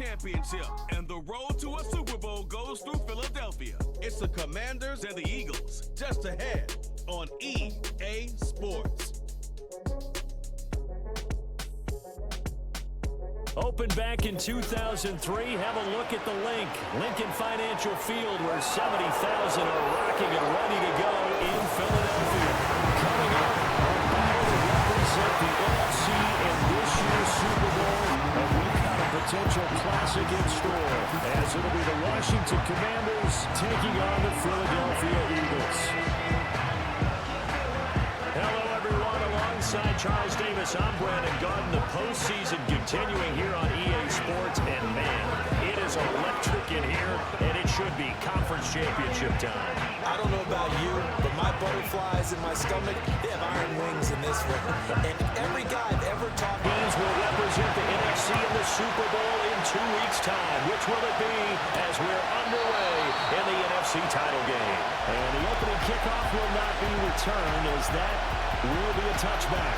championship, and the road to a Super Bowl goes through Philadelphia. It's the Commanders and the Eagles, just ahead on EA Sports. Opened back in 2003, have a look at the Lincoln Financial Field, where 70,000 are rocking and ready to go in Philadelphia. Coming up, a battle to represent the NFC in this year's Super Bowl, and we've got a potential classic in store, as it'll be the Washington Commanders taking on the Philadelphia Eagles. Hello, everyone. Alongside Charles Davis, I'm Brandon Gaudin. The postseason continuing here on EA Sports, and man, it is electric in here, and it should be conference championship time. I don't know about you, but my butterflies in my stomach, they have iron wings in this one. And every guy I've ever talked to Teams will represent the NFC in the Super Bowl in 2 weeks' time. Which will it be as we're underway in the NFC title game? And the opening kickoff will not be returned, as that will be a touchback.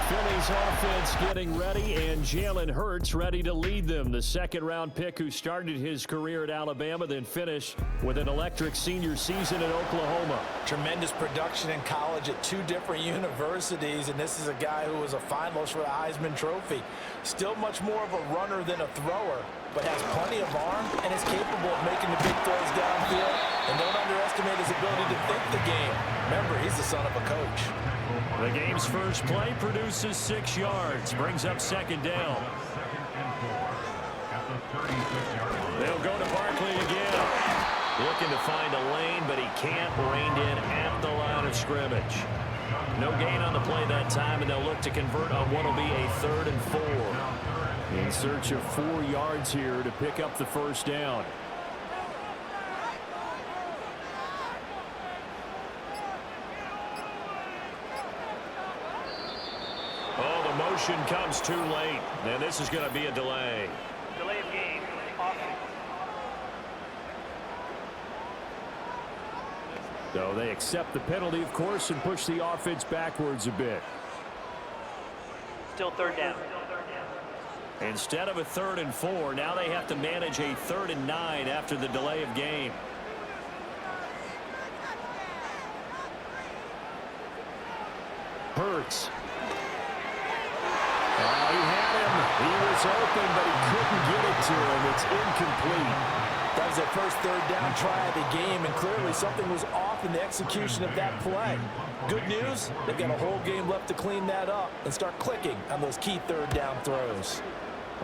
Philly's offense getting ready, and Jalen Hurts ready to lead them. The second-round pick who started his career at Alabama, then finished with an electric senior season at Oklahoma. tremendous production in college at 2 different universities, and this is a guy who was a finalist for the Heisman Trophy. Still much more of a runner than a thrower, but has plenty of arm and is capable of making the big throws downfield. And don't underestimate his ability to think the game. Remember, he's the son of a coach. The game's first play produces 6 yards, brings up second down. They'll go to Barkley again. Looking to find a lane, but he can't. Reined in at the line of scrimmage. No gain on the play that time, and they'll look to convert on what will be a 3rd and 4. In search of 4 yards here to pick up the first down. Oh, the motion comes too late, and this is going to be a delay. Delay of game. Offense. So they accept the penalty, of course, and push the offense backwards a bit. Still 3rd down. Instead of a 3rd and 4, now they have to manage a 3rd and 9 after the delay of game. Hurts. He had him. He was open, but he couldn't get it to him. It's incomplete. That was their first 3rd down try of the game, and clearly something was off in the execution of that play. Good news, they've got a whole game left to clean that up and start clicking on those key 3rd down throws.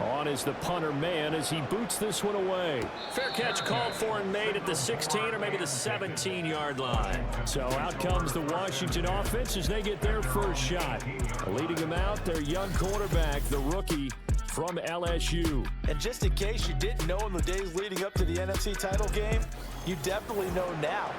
On is the punter man as he boots this one away. Fair catch called for and made at the 16 or maybe the 17-yard line. So out comes the Washington offense as they get their first shot. Leading them out, their young quarterback, the rookie from LSU. And just in case you didn't know in the days leading up to the NFC title game, you definitely know now.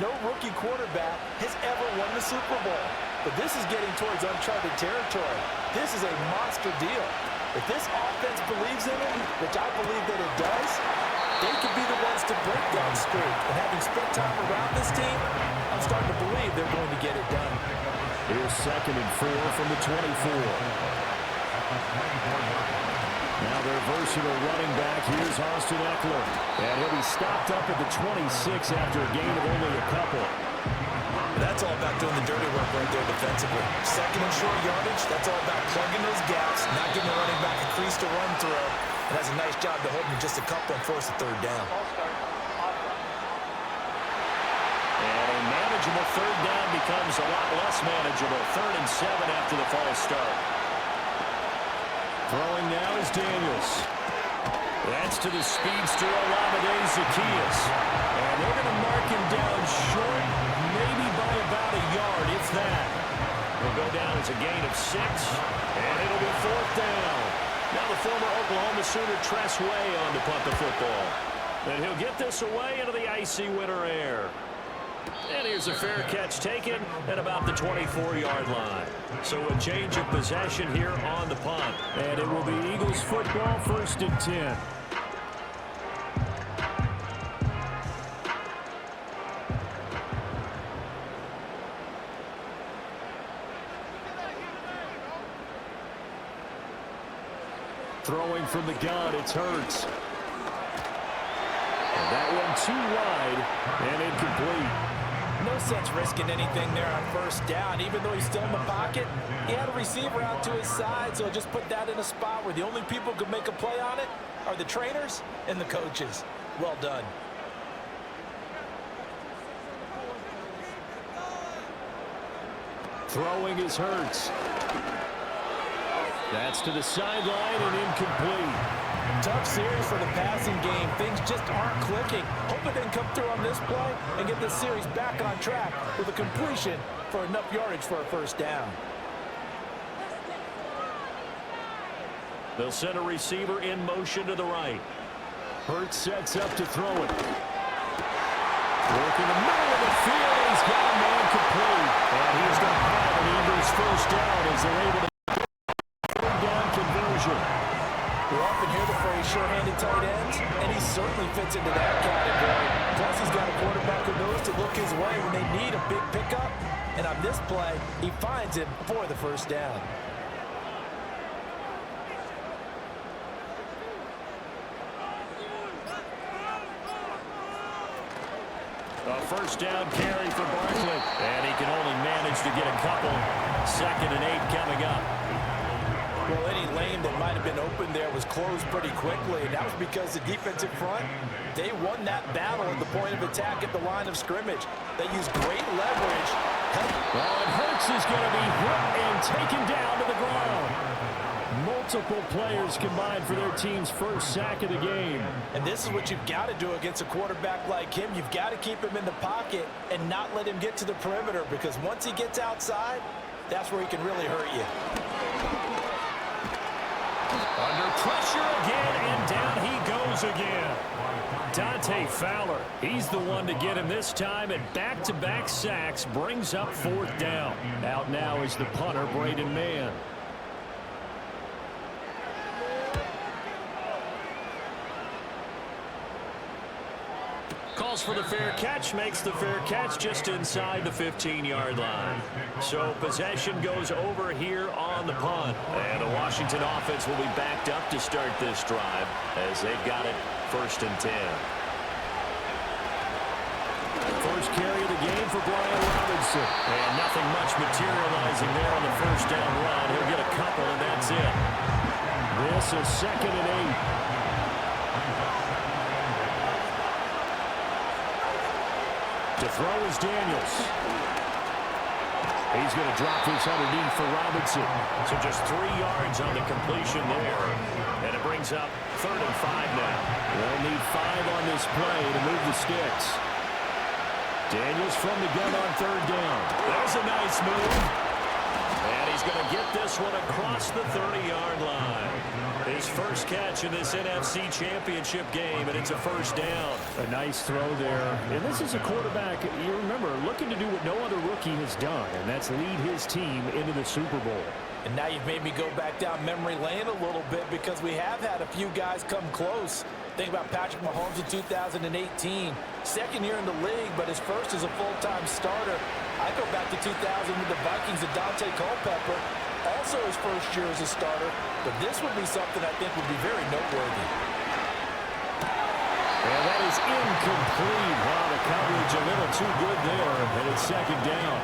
No rookie quarterback has ever won the Super Bowl. But this is getting towards uncharted territory. This is a monster deal. If this offense believes in it, which I believe that it does, they could be the ones to break that streak. And having spent time around this team, I'm starting to believe they're going to get it done. Here's 2nd and 4 from the 24. Now their versatile running back, here's Austin Eckler. And he'll be stopped up at the 26 after a gain of only a couple. That's all about doing the dirty work right there defensively. 2nd and short yardage, that's all about plugging those gaps, not giving the running back a crease to run through. And that's a nice job to hold him just a couple and force a 3rd down. And a manageable 3rd down becomes a lot less manageable. 3rd and 7 after the false start. Throwing now is Daniels. That's to the speedster Olamide Zaccheaus. And they're going to mark him down short, maybe by about a yard, if that. Will go down as a gain of 6, and it'll be 4th down. Now the former Oklahoma Sooner Tress Way on to punt the football. And he'll get this away into the icy winter air. And here's a fair catch taken at about the 24-yard line. So a change of possession here on the punt. And it will be Eagles football, 1st and 10. Throwing from the gun, it's Hurts. And that one too wide and incomplete. No sense risking anything there on first down. Even though he's still in the pocket, he had a receiver out to his side, so just put that in a spot where the only people who could make a play on it are the trainers and the coaches. Well done. Throwing is Hurts. That's to the sideline and incomplete. Tough series for the passing game. Things just aren't clicking. Hope it didn't come through on this play and get this series back on track with a completion for enough yardage for a first down. They'll send a receiver in motion to the right. Hurts sets up to throw it. Working the middle of the field. He's got a man complete. And he's going to have an Eagles first down as they're able to third down conversion. We often hear the phrase sure-handed tight ends, and he certainly fits into that category. Plus, he's got a quarterback who knows to look his way when they need a big pickup. And on this play, he finds him for the first down. A first down carry for Barkley. And he can only manage to get a couple. 2nd and 8 coming up. Well, any lane that might have been open there was closed pretty quickly, and that was because the defensive front, they won that battle at the point of attack at the line of scrimmage. They used great leverage. Well, and Hurts is going to be hit and taken down to the ground. Multiple players combined for their team's first sack of the game. And this is what you've got to do against a quarterback like him. You've got to keep him in the pocket and not let him get to the perimeter, because once he gets outside, that's where he can really hurt you. Under pressure again, and down he goes again. Dante Fowler, he's the one to get him this time, and back-to-back sacks brings up 4th down. Out now is the punter, Braden Mann. Calls for the fair catch, makes the fair catch just inside the 15-yard line. So possession goes over here on the punt. And the Washington offense will be backed up to start this drive as they've got it 1st and 10. First carry of the game for Brian Robinson. And nothing much materializing there on the first down run. He'll get a couple, and that's it. This is 2nd and 8. To throw is Daniels. He's going to drop this underneath for Robinson. So just 3 yards on the completion there. And it brings up 3rd and 5 now. They'll need 5 on this play to move the sticks. Daniels from the gun on 3rd down. There's a nice move. And he's going to get this one across the 30-yard line. His first catch in this NFC Championship game, and it's a first down. A nice throw there. And this is a quarterback, you remember, looking to do what no other rookie has done, and that's lead his team into the Super Bowl. And now you've made me go back down memory lane a little bit, because we have had a few guys come close. Think about Patrick Mahomes in 2018. 2nd year in the league, but his first as a full-time starter. I go back to 2000 with the Vikings and Dante Culpepper. Also his first year as a starter, but this would be something I think would be very noteworthy. And that is incomplete. Wow, the coverage a little too good there, and it's 2nd down.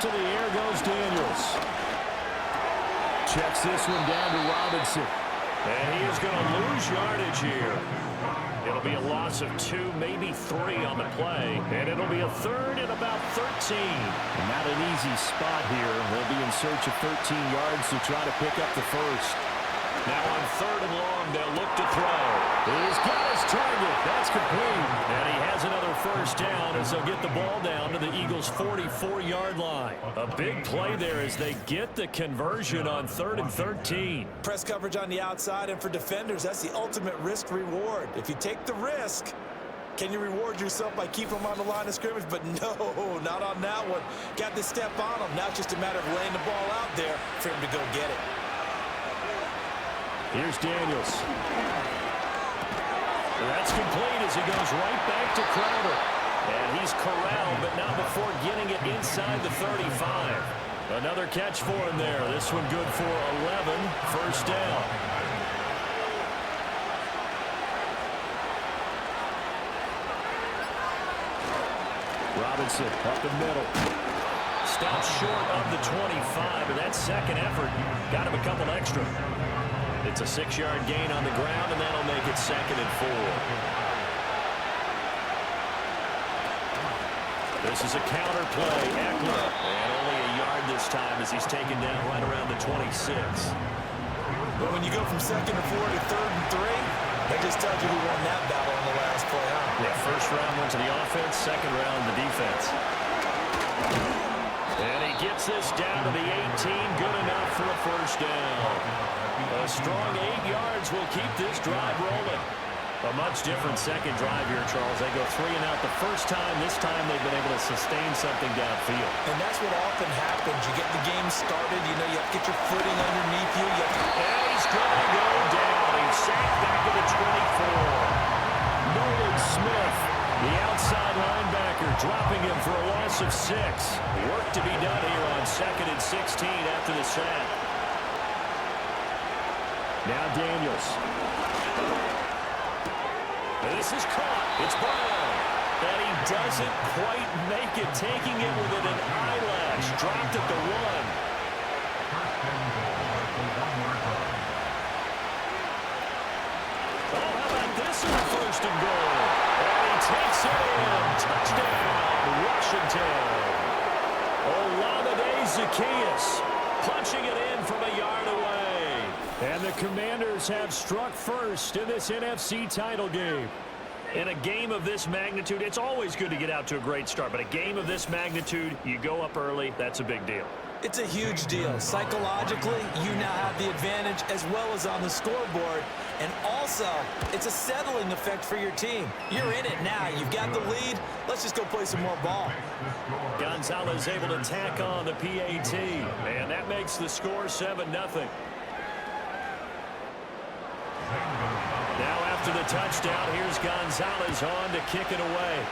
To the air goes Daniels. Checks this one down to Robinson. And he is going to lose yardage here. It'll be a loss of 2, maybe 3 on the play. And it'll be a 3rd and about 13. Not an easy spot here. They'll be in search of 13 yards to try to pick up the first. Now on 3rd and long, they'll look to throw. He's got his target. That's complete. And he has another first down as they'll get the ball down to the Eagles' 44-yard line. A big play there as they get the conversion on 3rd and 13. Press coverage on the outside, and for defenders, that's the ultimate risk-reward. If you take the risk, can you reward yourself by keeping them on the line of scrimmage? But no, not on that one. Got to step on them. Now it's just a matter of laying the ball out there for him to go get it. Here's Daniels. That's complete as he goes right back to Crowder. And he's corralled, but not before getting it inside the 35. Another catch for him there. This one good for 11, first down. Robinson up the middle. Stopped short of the 25, but that second effort got him a couple extra. It's a 6-yard gain on the ground, and that'll make it 2nd and 4. This is a counter play. Eckler, and only a yard this time as he's taken down right around the 26. But when you go from 2nd and 4 to 3rd and 3, that just tells you who won that battle in the last play, huh? Yeah, first round went to the offense, second round the defense. And he gets this down to the 18, good enough for a first down. A strong 8 yards will keep this drive rolling. A much different second drive here, Charles. They go 3 and out the first time. This time they've been able to sustain something downfield. And that's what often happens. You get the game started, you know, you have to get your footing underneath you. And he's going to go down. He's sacked back to the 24. Nolan Smith, the outside linebacker, dropping him for a loss of 6. Work to be done here on 2nd and 16 after the sack. Now Daniels. This is caught. It's Brown. And he doesn't quite make it, taking it within an eyelash. Dropped at the 1. Oh, how about this in the 1st and goal? And he takes it in. Touchdown, Washington. Olamide Zaccheaus punching it in from a yard away. And the Commanders have struck first in this NFC title game. In a game of this magnitude, it's always good to get out to a great start, but a game of this magnitude, you go up early, that's a big deal. It's a huge deal. Psychologically, you now have the advantage as well as on the scoreboard. And also, it's a settling effect for your team. You're in it now. You've got the lead. Let's just go play some more ball. Gonzalez able to tack on the PAT, and that makes the score 7-0. Now after the touchdown, here's Gonzalez on to kick it away.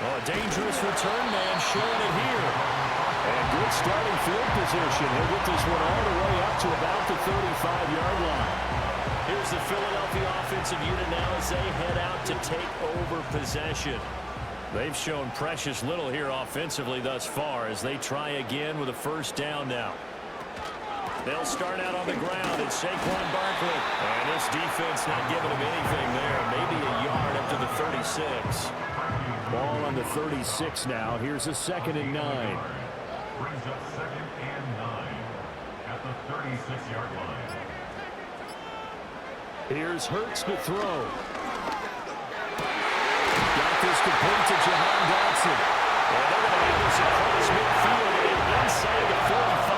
Oh, a dangerous return man showing it here. And good starting field position. He'll get this one all the way up to about the 35-yard line. Here's the Philadelphia offensive unit now as they head out to take over possession. They've shown precious little here offensively thus far as they try again with a first down now. They'll start out on the ground. It's Saquon Barkley. And this defense not giving him anything there. Maybe a yard up to the 36. Ball on the 36 now. Here's a 2nd and 9. Brings up 2nd and 9 at the 36-yard line. Here's Hurts to throw. Got this complete to Jahan Dotson. And they're going to have this across midfield and inside the 45.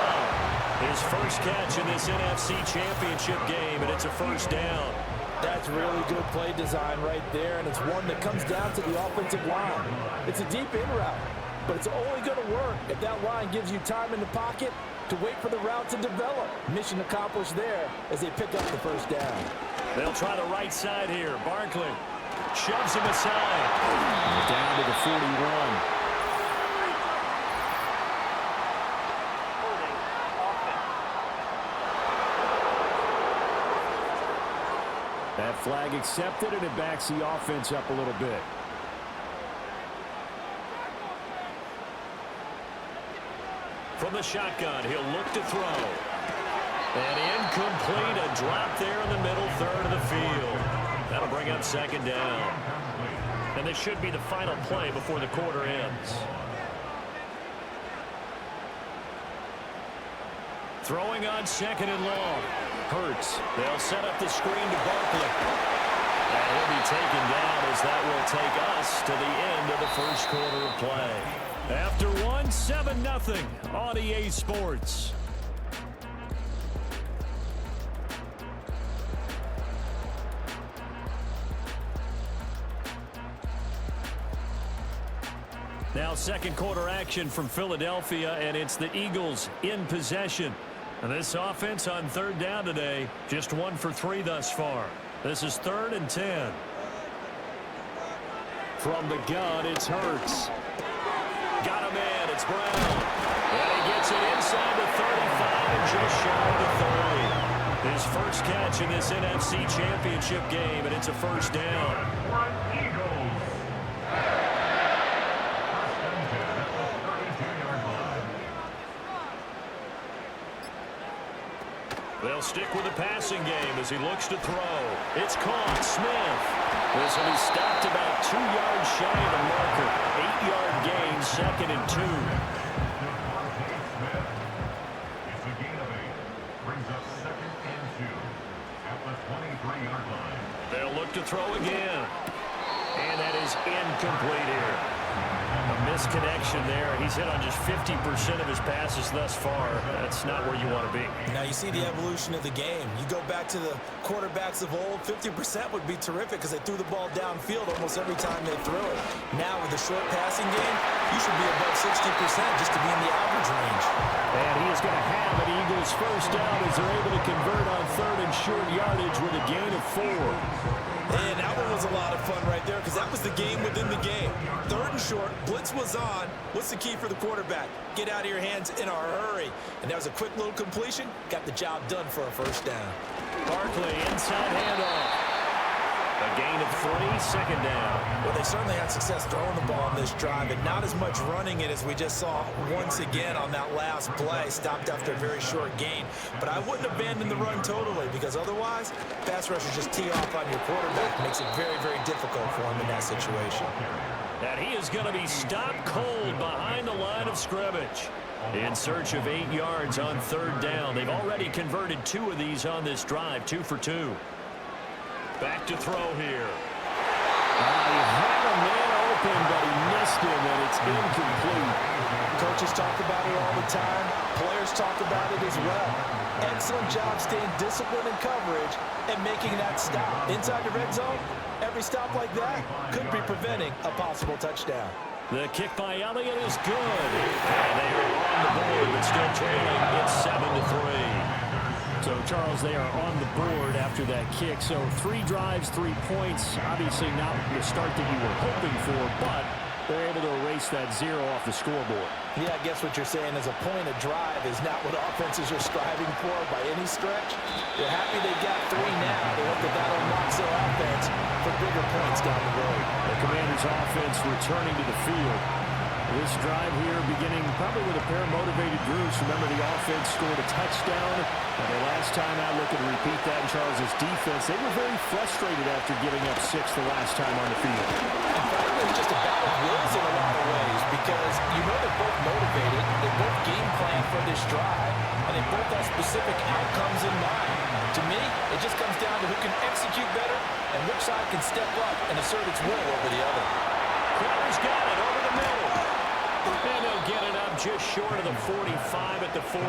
His first catch in this NFC Championship game, and it's a first down. That's really good play design right there, and it's one that comes down to the offensive line. It's a deep in route, but it's only going to work if that line gives you time in the pocket to wait for the route to develop. Mission accomplished there as they pick up the first down. They'll try the right side here. Barkley shoves him aside. Down to the 41. That flag accepted, and it backs the offense up a little bit. From the shotgun, he'll look to throw. And incomplete, a drop there in the middle third of the field. That'll bring up 2nd down. And this should be the final play before the quarter ends. Throwing on 2nd and long. Hurts. They'll set up the screen to Barkley. And he'll be taken down as that will take us to the end of the first quarter of play. After 7-0 on EA Sports. Now 2nd quarter action from Philadelphia, and it's the Eagles in possession. And this offense on third down today, just 1 for 3 thus far. This is 3rd and 10. From the gun, it's Hurts. Got him in. It's Brown. And he gets it inside the 35 and just shy of the 30. His first catch in this NFC Championship game, and it's a first down. Eagles. They'll stick with the passing game as he looks to throw. It's caught. Smith. This will be stopped about 2 yards shy of the marker. 8-yard gain, 2nd and 2. It's a gain of 8. Brings up 2nd and 2 at the 23-yard line. They'll look to throw again. And that is incomplete here. A misconnection there. He's hit on just 50% of his passes thus far. That's not where you want to be. Now you see the evolution of the game. You go back to the quarterbacks of old, 50% would be terrific because they threw the ball downfield almost every time they threw it. Now with the short passing game, you should be above 60% just to be in the average range. And he is going to have an Eagles first down as they're able to convert on 3rd and short yardage with a gain of 4. And that one was a lot of fun right there because that was the game within the game. 3rd and short, blitz was on. What's the key for the quarterback? Get out of your hands in a hurry. And that was a quick little completion. Got the job done for a first down. Barkley inside handoff. A gain of 3, 2nd down. Well, they certainly had success throwing the ball on this drive, and not as much running it as we just saw once again on that last play. Stopped after a very short gain. But I wouldn't abandon the run totally because otherwise, pass rushers just tee off on your quarterback. Makes it very, very difficult for him in that situation. And he is going to be stopped cold behind the line of scrimmage. In search of 8 yards on 3rd down. They've already converted 2 of these on this drive, 2 for 2. Back to throw here. He had a man open, but he missed him, and it's incomplete. Coaches talk about it all the time. Players talk about it as well. Excellent job staying disciplined in coverage and making that stop. Inside the red zone, every stop like that could be preventing a possible touchdown. The kick by Elliott is good. And they are on the board, but still trailing. It's 7-3. So, Charles, they are on the board after that kick. So 3 drives, 3 points. Obviously not the start that you were hoping for, but they're able to erase that 0 off the scoreboard. Yeah, I guess what you're saying is a point of drive is not what offenses are striving for by any stretch. They're happy they got 3 now. They hope that unlocks their offense for bigger points down the road. The Commanders' offense returning to the field. This drive here beginning probably with a pair of motivated groups. Remember, the offense scored a touchdown. And the last time out, looking to repeat that in Charles' defense, they were very frustrated after giving up 6 the last time on the field. And frankly, it's just a battle of wills in a lot of ways because you know they're both motivated. They both game plan for this drive, and they both have specific outcomes in mind. To me, it just comes down to who can execute better and which side can step up and assert its will over the other. Crowder's got it over the middle. And they'll get it up just short of the 45 at the 44.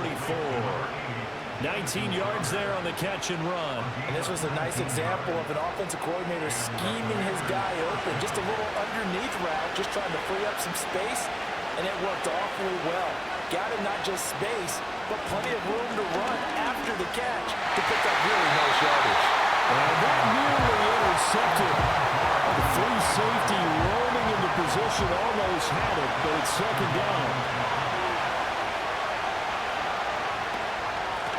19 yards there on the catch and run. And this was a nice example of an offensive coordinator scheming his guy open. Just a little underneath route, just trying to free up some space, and it worked awfully well. Got him not just space, but plenty of room to run after the catch to pick up really nice yardage. And that nearly intercepted. The free safety roaming into position, almost had it, but it's 2nd down.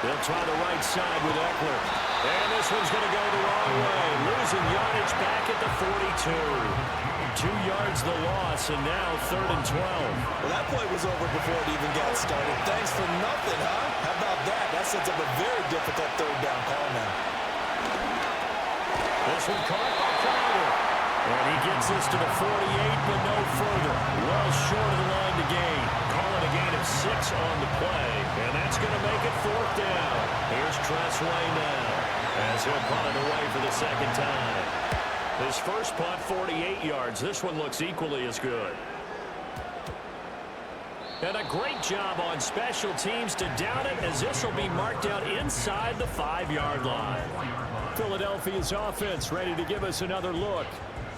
They'll try the right side with Eckler. And this one's going to go the wrong way. Losing yardage back at the 42. 2 yards the loss, and now 3rd and 12. Well, that play was over before it even got started. Thanks for nothing, huh? How about that? That sets up a very difficult 3rd down call now. This one caught by Crowder. And he gets this to the 48, but no further. Well short of the line to gain. Calling a gain of 6 on the play. And that's going to make it 4th down. Here's Tressway now as he'll punt it away for the 2nd time. His first punt, 48 yards. This one looks equally as good. And a great job on special teams to down it as this will be marked out inside the 5-yard line. Philadelphia's offense ready to give us another look.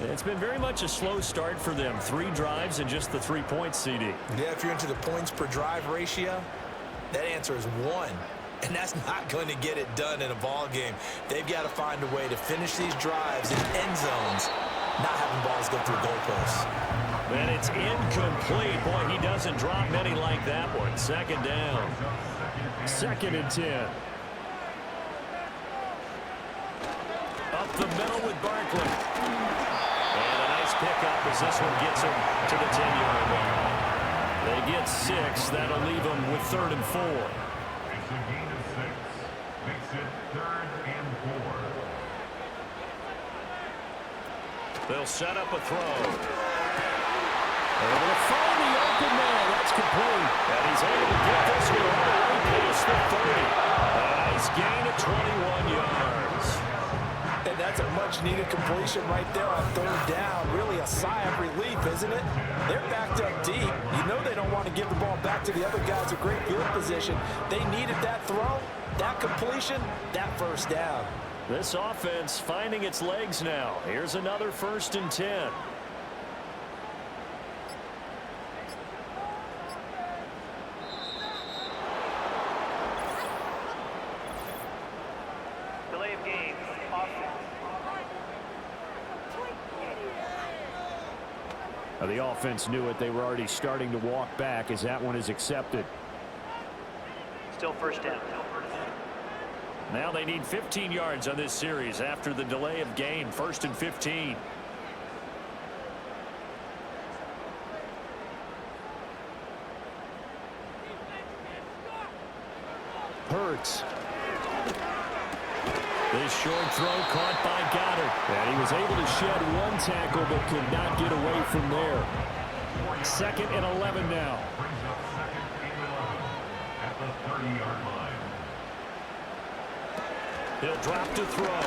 It's been very much a slow start for them. 3 drives and just the 3 points, CD. Yeah, if you're into the points per drive ratio, that answer is 1. and that's not going to get it done in a ball game. They've got to find a way to finish these drives in end zones, not having balls go through goalposts. And it's incomplete. Boy, he doesn't drop many like that one. Second down. 2nd and 10. Up the middle with Barkley. And a nice pickup as this one gets him to the 10-yard line. They get 6. That'll leave them with 3rd and 4. It's a gain of 6. Makes it 3rd and 4. They'll set up a throw. Able to find the open man. That's complete. And he's able to get this one all the way past the 30. A nice gain of 21 yards. And that's a much-needed completion right there on 3rd down. Really a sigh of relief, isn't it? They're backed up deep. You know they don't want to give the ball back to the other guys in great field position. They needed that throw, that completion, that 1st down. This offense finding its legs now. Here's another 1st and 10. Delay of game. Offense. The offense knew it. They were already starting to walk back as that one is accepted. Still 1st down. Now they need 15 yards on this series after the delay of game. 1st and 15. Hurts. This short throw caught by Goddard. And he was able to shed one tackle but could not get away from there. 2nd and 11 now. Brings up 2nd and 11 at the 30-yard line. He'll drop to throw.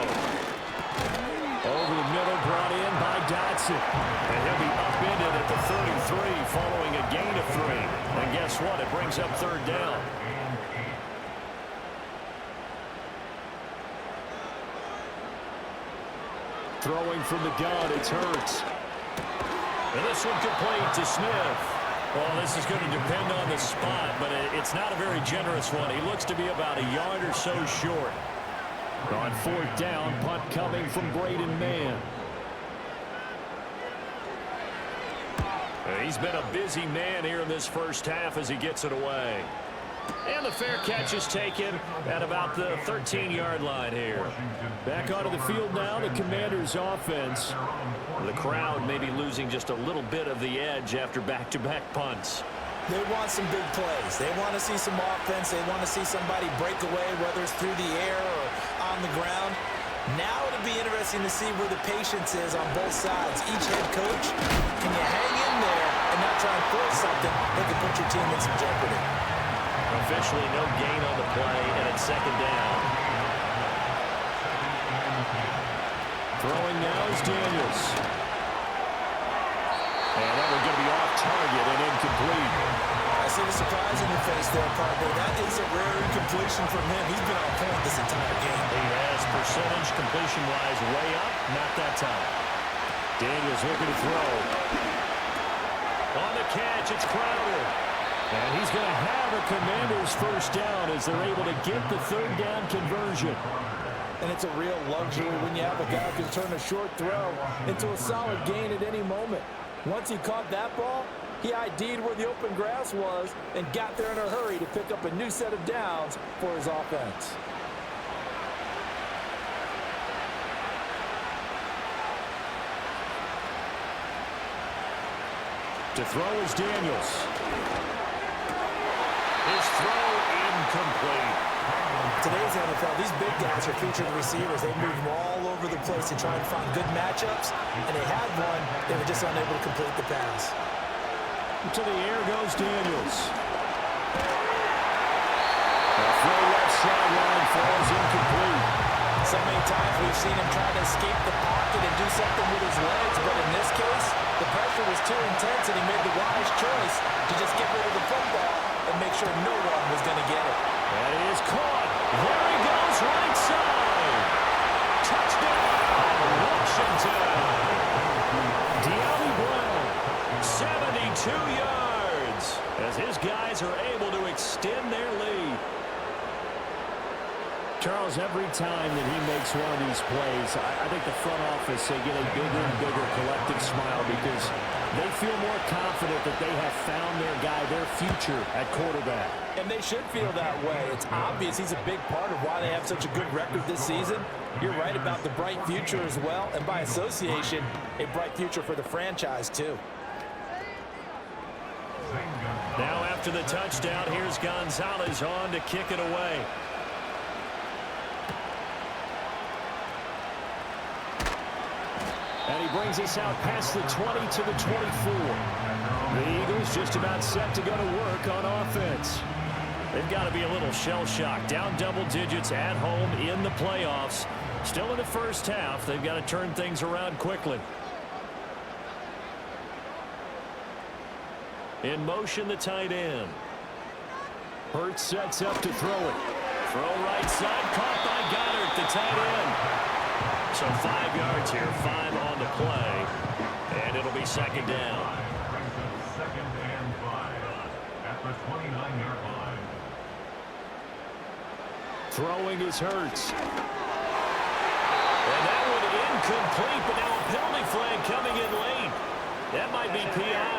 Over the middle, brought in by Dotson. And he'll be upended at the 33 following a gain of 3. And guess what? It brings up 3rd down. Throwing from the gun, it's Hurts. And this one complete to Smith. Well, this is going to depend on the spot, but it's not a very generous one. He looks to be about a yard or so short. On 4th down, punt coming from Braden Mann. He's been a busy man here in this 1st half as he gets it away. And the fair catch is taken at about the 13-yard line here. Back onto the field now, the Commanders' offense. The crowd may be losing just a little bit of the edge after back-to-back punts. They want some big plays. They want to see some offense. They want to see somebody break away, whether it's through the air or on the ground. Now it'll be interesting to see where the patience is on both sides. Each head coach, can you hang in there and not try and force something that could put your team in some jeopardy? Officially no gain on the play, and it's 2nd down. Throwing now is Daniels. And that one going to be off target and incomplete. I see the surprise in your face there, partner. That is a rare incompletion from him. He's been on point this entire game. He has percentage completion-wise way up, not that time. Daniels looking to throw. On the catch, it's Crowder. And he's going to have a Commanders 1st down as they're able to get the 3rd down conversion. And it's a real luxury when you have a guy who can turn a short throw into a solid gain at any moment. Once he caught that ball, he ID'd where the open grass was and got there in a hurry to pick up a new set of downs for his offense. To throw is Daniels. His throw incomplete. Today's NFL, these big guys are featured receivers. They move all over the place to try and find good matchups, and they had one. They were just unable to complete the pass. To the air goes Daniels. A throw left sideline falls incomplete. So many times we've seen him try to escape the pocket and do something with his legs, but in this case, the pressure was too intense, and he made the wise choice to just get rid of the football and make sure no one was going to get it. And he is caught. There he goes, right side. Touchdown, Washington. De'Ami Brown, 72 yards as his guys are able to extend their lead. Charles, every time that he makes one of these plays, I think the front office, they get a bigger and bigger collective smile because they feel more confident that they have found their guy, their future at quarterback. And they should feel that way. It's obvious he's a big part of why they have such a good record this season. You're right about the bright future as well, and by association, a bright future for the franchise too. Now after the touchdown, here's Gonzalez on to kick it away. And he brings us out past the 20 to the 24. The Eagles just about set to go to work on offense. They've got to be a little shell-shocked. Down double digits at home in the playoffs. Still in the first half. They've got to turn things around quickly. In motion, the tight end. Hurts sets up to throw it. Throw right side, caught by Goddard, the tight end. So 5 yards here, 5 on the play, and it'll be second down. Second and 5 at the 29-yard line. Throwing is Hurts. And that one incomplete, but now a penalty flag coming in late. That might be PI.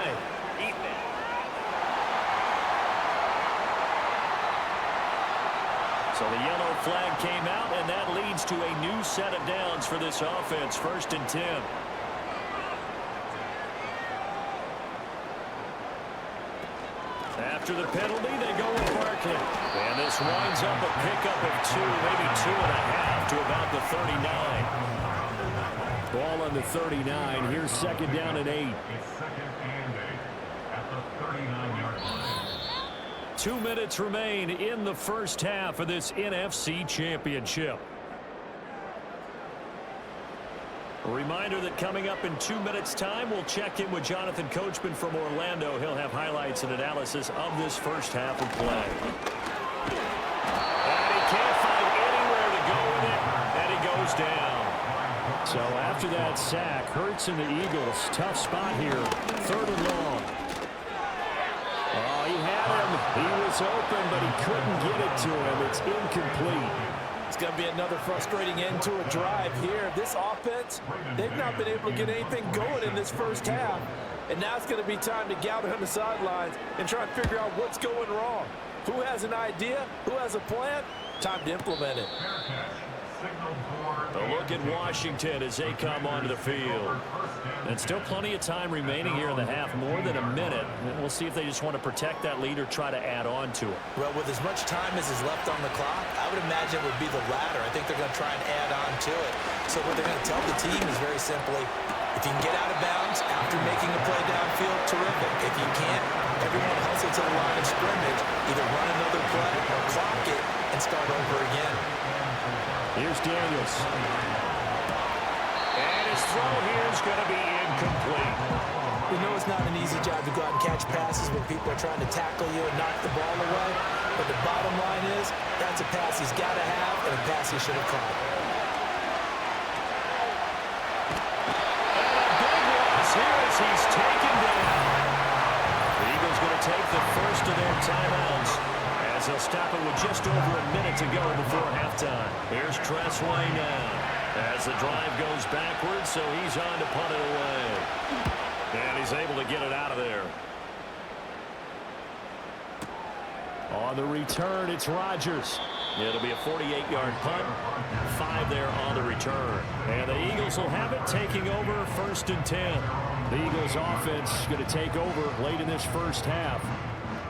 So the yellow flag came out, and that leads to a new set of downs for this offense. 1st and 10. After the penalty, they go with Barkley. And this winds up a pickup of 2, maybe 2.5 to about the 39. Ball on the 39. Here's second down and 8. It's second and 8 at the 39-yard line. 2 minutes remain in the first half of this NFC Championship. A reminder that coming up in 2 minutes' time, we'll check in with Jonathan Coachman from Orlando. He'll have highlights and analysis of this first half of play. And he can't find anywhere to go with it, and he goes down. So after that sack, Hurts and the Eagles, tough spot here, 3rd and long. Oh, he had him. He was open, but he couldn't get it to him. It's incomplete. It's going to be another frustrating end to a drive here. This offense, they've not been able to get anything going in this first half. And now it's going to be time to gather on the sidelines and try and figure out what's going wrong. Who has an idea? Who has a plan? Time to implement it. A look at Washington as they come onto the field. And still plenty of time remaining here in the half, more than a minute. And we'll see if they just want to protect that lead or try to add on to it. Well, with as much time as is left on the clock, I would imagine it would be the latter. I think they're going to try and add on to it. So what they're going to tell the team is very simply, if you can get out of bounds after making a play downfield, terrific. If you can't, everyone hustle to the line of scrimmage, either run another play or clock it and start over again. Here's Daniels. And his throw here is going to be incomplete. You know it's not an easy job to go out and catch passes when people are trying to tackle you and knock the ball away. But the bottom line is, that's a pass he's got to have and a pass he should have caught. And a big loss here as he's taken down. The Eagles going to take the first of their timeouts, as they'll stop it with just over a minute to go before halftime. Here's Tressway now as the drive goes backwards, so he's on to punt it away. And he's able to get it out of there. On the return, it's Rodgers. It'll be a 48-yard punt. 5 there on the return. And the Eagles will have it, taking over 1st and 10. The Eagles offense going to take over late in this first half.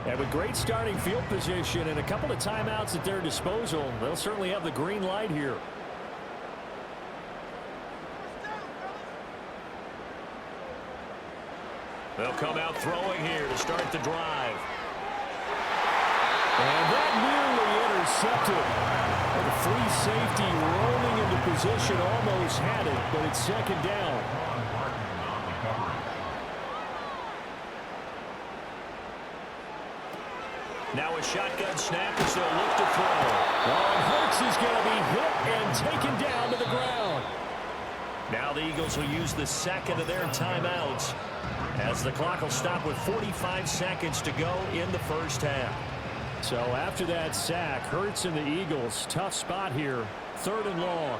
And with great starting field position and a couple of timeouts at their disposal, they'll certainly have the green light here. They'll come out throwing here to start the drive. And that nearly intercepted. And the free safety rolling into position, almost had it, but it's second down. Now a shotgun snap as they'll look to throw. And Hurts is going to be hit and taken down to the ground. Now the Eagles will use the second of their timeouts as the clock will stop with 45 seconds to go in the first half. So after that sack, Hurts and the Eagles, tough spot here, 3rd and long.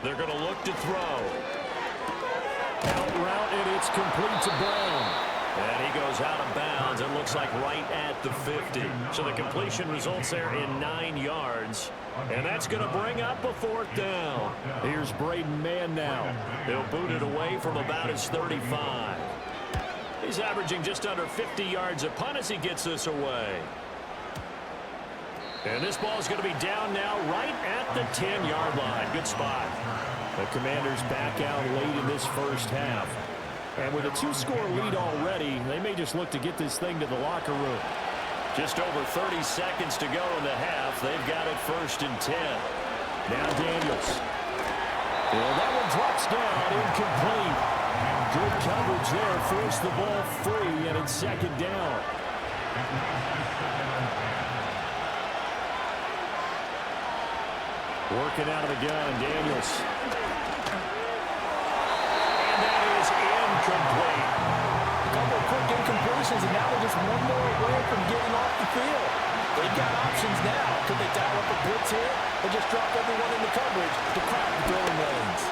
They're going to look to throw. Out route, and it's complete to Brown. And he goes out of bounds. It looks like right at the 50. So the completion results there in 9 yards. And that's going to bring up a 4th down. Here's Braden Mann now. He'll boot it away from about his 35. He's averaging just under 50 yards a punt as he gets this away. And this ball is going to be down now right at the 10-yard line. Good spot. The Commanders back out late in this first half. And with a 2-score lead already, they may just look to get this thing to the locker room. Just over 30 seconds to go in the half. They've got it 1st and 10. Now Daniels. Well, that one drops down, incomplete. Good coverage there. Forced the ball free, and it's 2nd down. Working out of the gun, Daniels. And that is incomplete. A couple of quick incompletions, and now they're just one more away from getting off the field. They've got options now. Could they dial up a blitz here or just drop everyone in the coverage to crack the throwing lanes?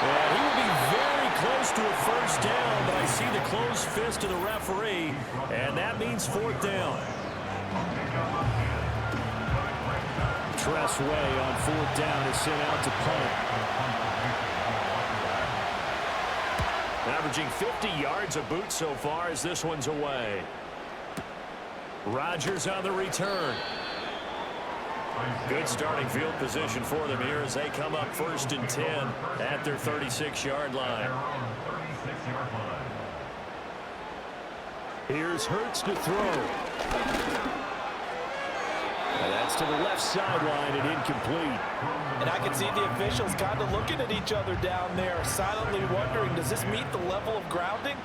And he will be very close to a 1st down, but I see the closed fist of the referee, and that means 4th down. Tress Way on 4th down is sent out to punt. Averaging 50 yards a boot so far as this one's away. Rodgers on the return. Good starting field position for them here as they come up 1st and 10 at their 36-yard line. Here's Hurts to throw. And that's to the left sideline and incomplete. And I can see the officials kind of looking at each other down there, silently wondering, does this meet the level of grounding?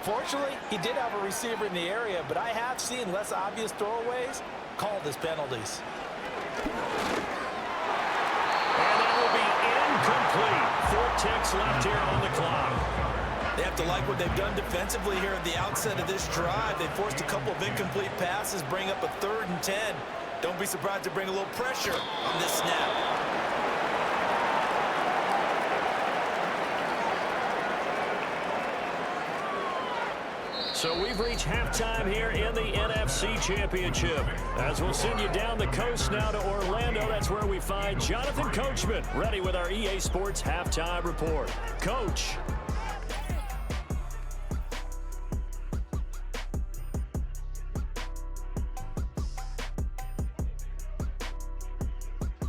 Fortunately, he did have a receiver in the area, but I have seen less obvious throwaways called as penalties. And that will be incomplete. 4 ticks left here on the clock. They have to like what they've done defensively here at the outset of this drive. They forced a couple of incomplete passes, bring up a 3rd and 10. Don't be surprised to bring a little pressure on this snap. So we've reached halftime here in the NFC Championship. As we'll send you down the coast now to Orlando, that's where we find Jonathan Coachman, ready with our EA Sports Halftime Report. Coach.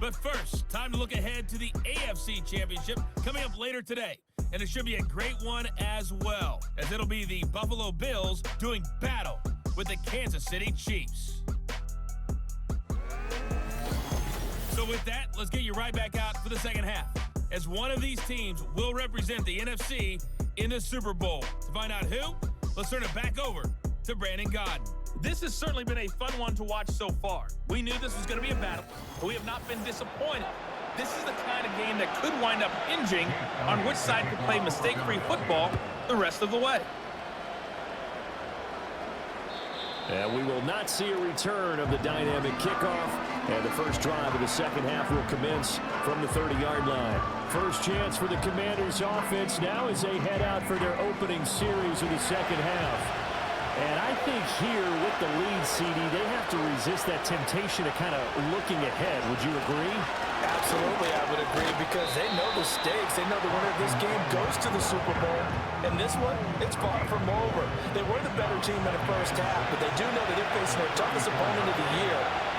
But first, time to look ahead to the AFC Championship coming up later today. And it should be a great one as well, as it'll be the Buffalo Bills doing battle with the Kansas City Chiefs. So with that, let's get you right back out for the second half, as one of these teams will represent the NFC in the Super Bowl. To find out who, let's turn it back over to Brandon Godden. This has certainly been a fun one to watch so far. We knew this was going to be a battle, but we have not been disappointed. This is the kind of game that could wind up hinging on which side could play mistake-free football the rest of the way. And we will not see a return of the dynamic kickoff. And the first drive of the second half will commence from the 30-yard line. First chance for the Commanders' offense now as they head out for their opening series of the second half. And I think here with the lead, CD, they have to resist that temptation of kind of looking ahead. Would you agree? Absolutely, I would agree, because they know the stakes. They know the winner of this game goes to the Super Bowl. And this one, it's far from over. They were the better team in the first half, but they do know that they're facing their toughest opponent of the year.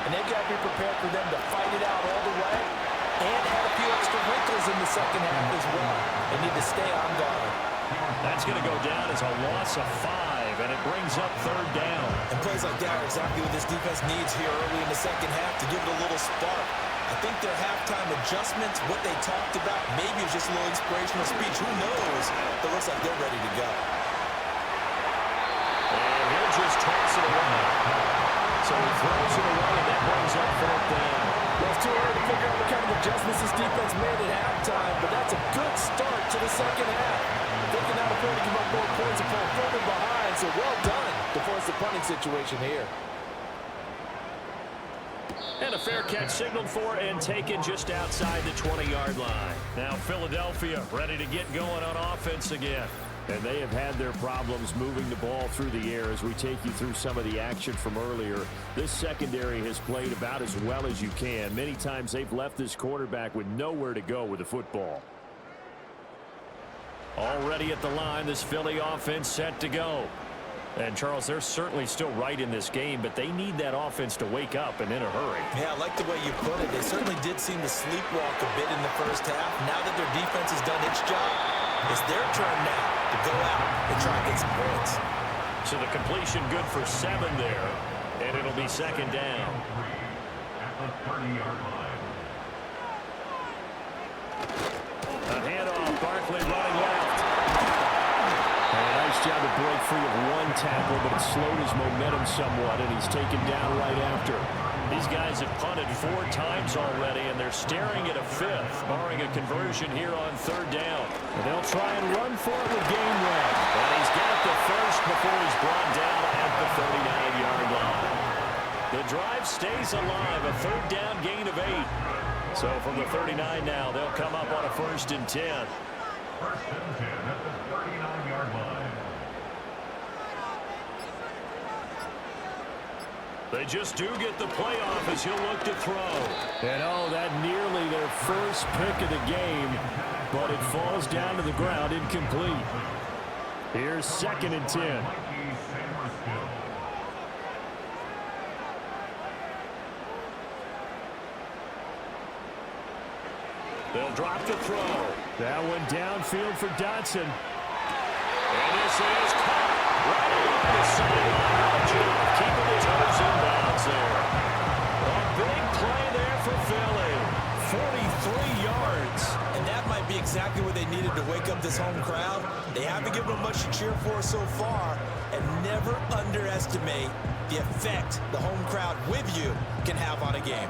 And they've got to be prepared for them to fight it out all the way and add a few extra wrinkles in the second half as well. They need to stay on guard. That's going to go down as a loss of 5, and it brings up 3rd down. And plays like that are exactly what this defense needs here early in the second half to give it a little spark. I think their halftime adjustments, what they talked about, maybe it's just a little inspirational speech. Who knows? But it looks like they're ready to go. And he'll just toss it away. So he throws it away, and that brings up 4th down. Well, it's too early to figure out what kind of adjustments this defense made at halftime, but that's a good start to the second half. They can now afford to give up more points and fall further behind, so well done to force the punting situation here. And a fair catch signaled for and taken just outside the 20-yard line. Now Philadelphia ready to get going on offense again. And they have had their problems moving the ball through the air as we take you through some of the action from earlier. This secondary has played about as well as you can. Many times they've left this quarterback with nowhere to go with the football. Already at the line, this Philly offense set to go. And, Charles, they're certainly still right in this game, but they need that offense to wake up and in a hurry. Yeah, I like the way you put it. They certainly did seem to sleepwalk a bit in the first half. Now that their defense has done its job, it's their turn now to go out and try and get some points. So the completion good for 7 there, and it'll be second down. At the 30-yard line. A handoff, Barkley running left. Nice job to break free of one tackle, but it slowed his momentum somewhat, and he's taken down right after. These guys have punted 4 times already, and they're staring at a 5th, barring a conversion here on 3rd down. And they'll try and run for it with game one. And he's got the first before he's brought down at the 39-yard line. The drive stays alive, a 3rd down gain of 8. So from the 39 now, they'll come up on a 1st and 10. 1st and 10 at the 39-yard line. They just do get the playoff as he'll look to throw. And oh, that nearly their first pick of the game, but it falls down to the ground incomplete. Here's 2nd and 10. They'll drop the throw. That one downfield for Dotson. And this is caught right on the sideline. Keeping the toes in bounds there. A big play there for Philly. 43 yards. And that might be exactly what they needed to wake up this home crowd. They haven't given them much to cheer for so far, and never underestimate the effect the home crowd with you can have on a game.